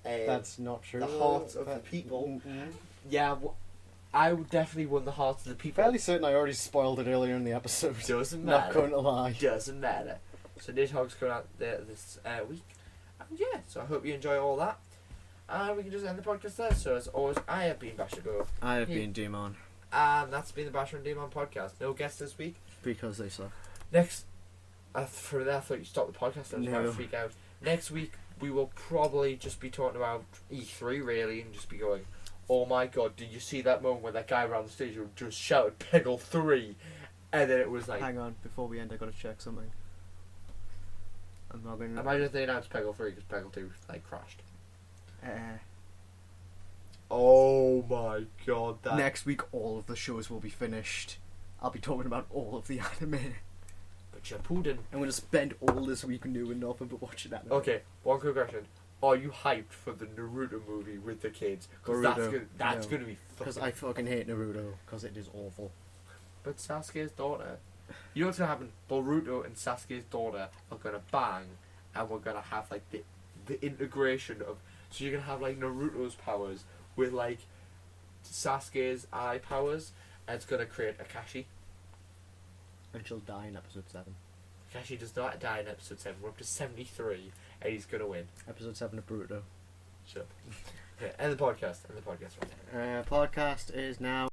That's not true. The hearts of the people. Yeah, I definitely won the hearts of the people. Fairly certain I already spoiled it earlier in the episode. Doesn't matter. Not going to lie. Doesn't matter. So Nidhogg's going out there this week. And yeah, so I hope you enjoy all that. And we can just end the podcast there. So as always, I have been Basher Go. I have been Dmon. And that's been the Basher and Dmon podcast. No guests this week. Because they suck. Next, for that I thought you stopped the podcast. I was about to freak out. Next week, we will probably just be talking about E3 really, and just be going, oh my god, did you see that moment when that guy around the stage who just shouted Peggle 3? And then it was like... Hang on, before we end, I gotta check something. I'm not going to... Imagine if they announced Peggle 3 because Peggle 2 like crashed. Uh, Oh my god, that... Next week, all of the shows will be finished. I'll be talking about all of the anime. But Shippuden. I'm going to spend all this week doing nothing but watching anime. Okay, one quick question. Are you hyped for the Naruto movie with the kids? Because that's No. going to be Because fucking... I fucking hate Naruto, because it is awful. But Sasuke's daughter... You know what's going to happen? Boruto and Sasuke's daughter are going to bang, and we're going to have like the integration of... So you're going to have like Naruto's powers with like Sasuke's eye powers, and it's going to create Akashi. And she'll die in episode 7. Akashi does not die in episode 7. We're up to 73, and he's going to win. Episode 7 of Boruto. Shut up. Yeah, end the podcast. End the podcast right now. Podcast is now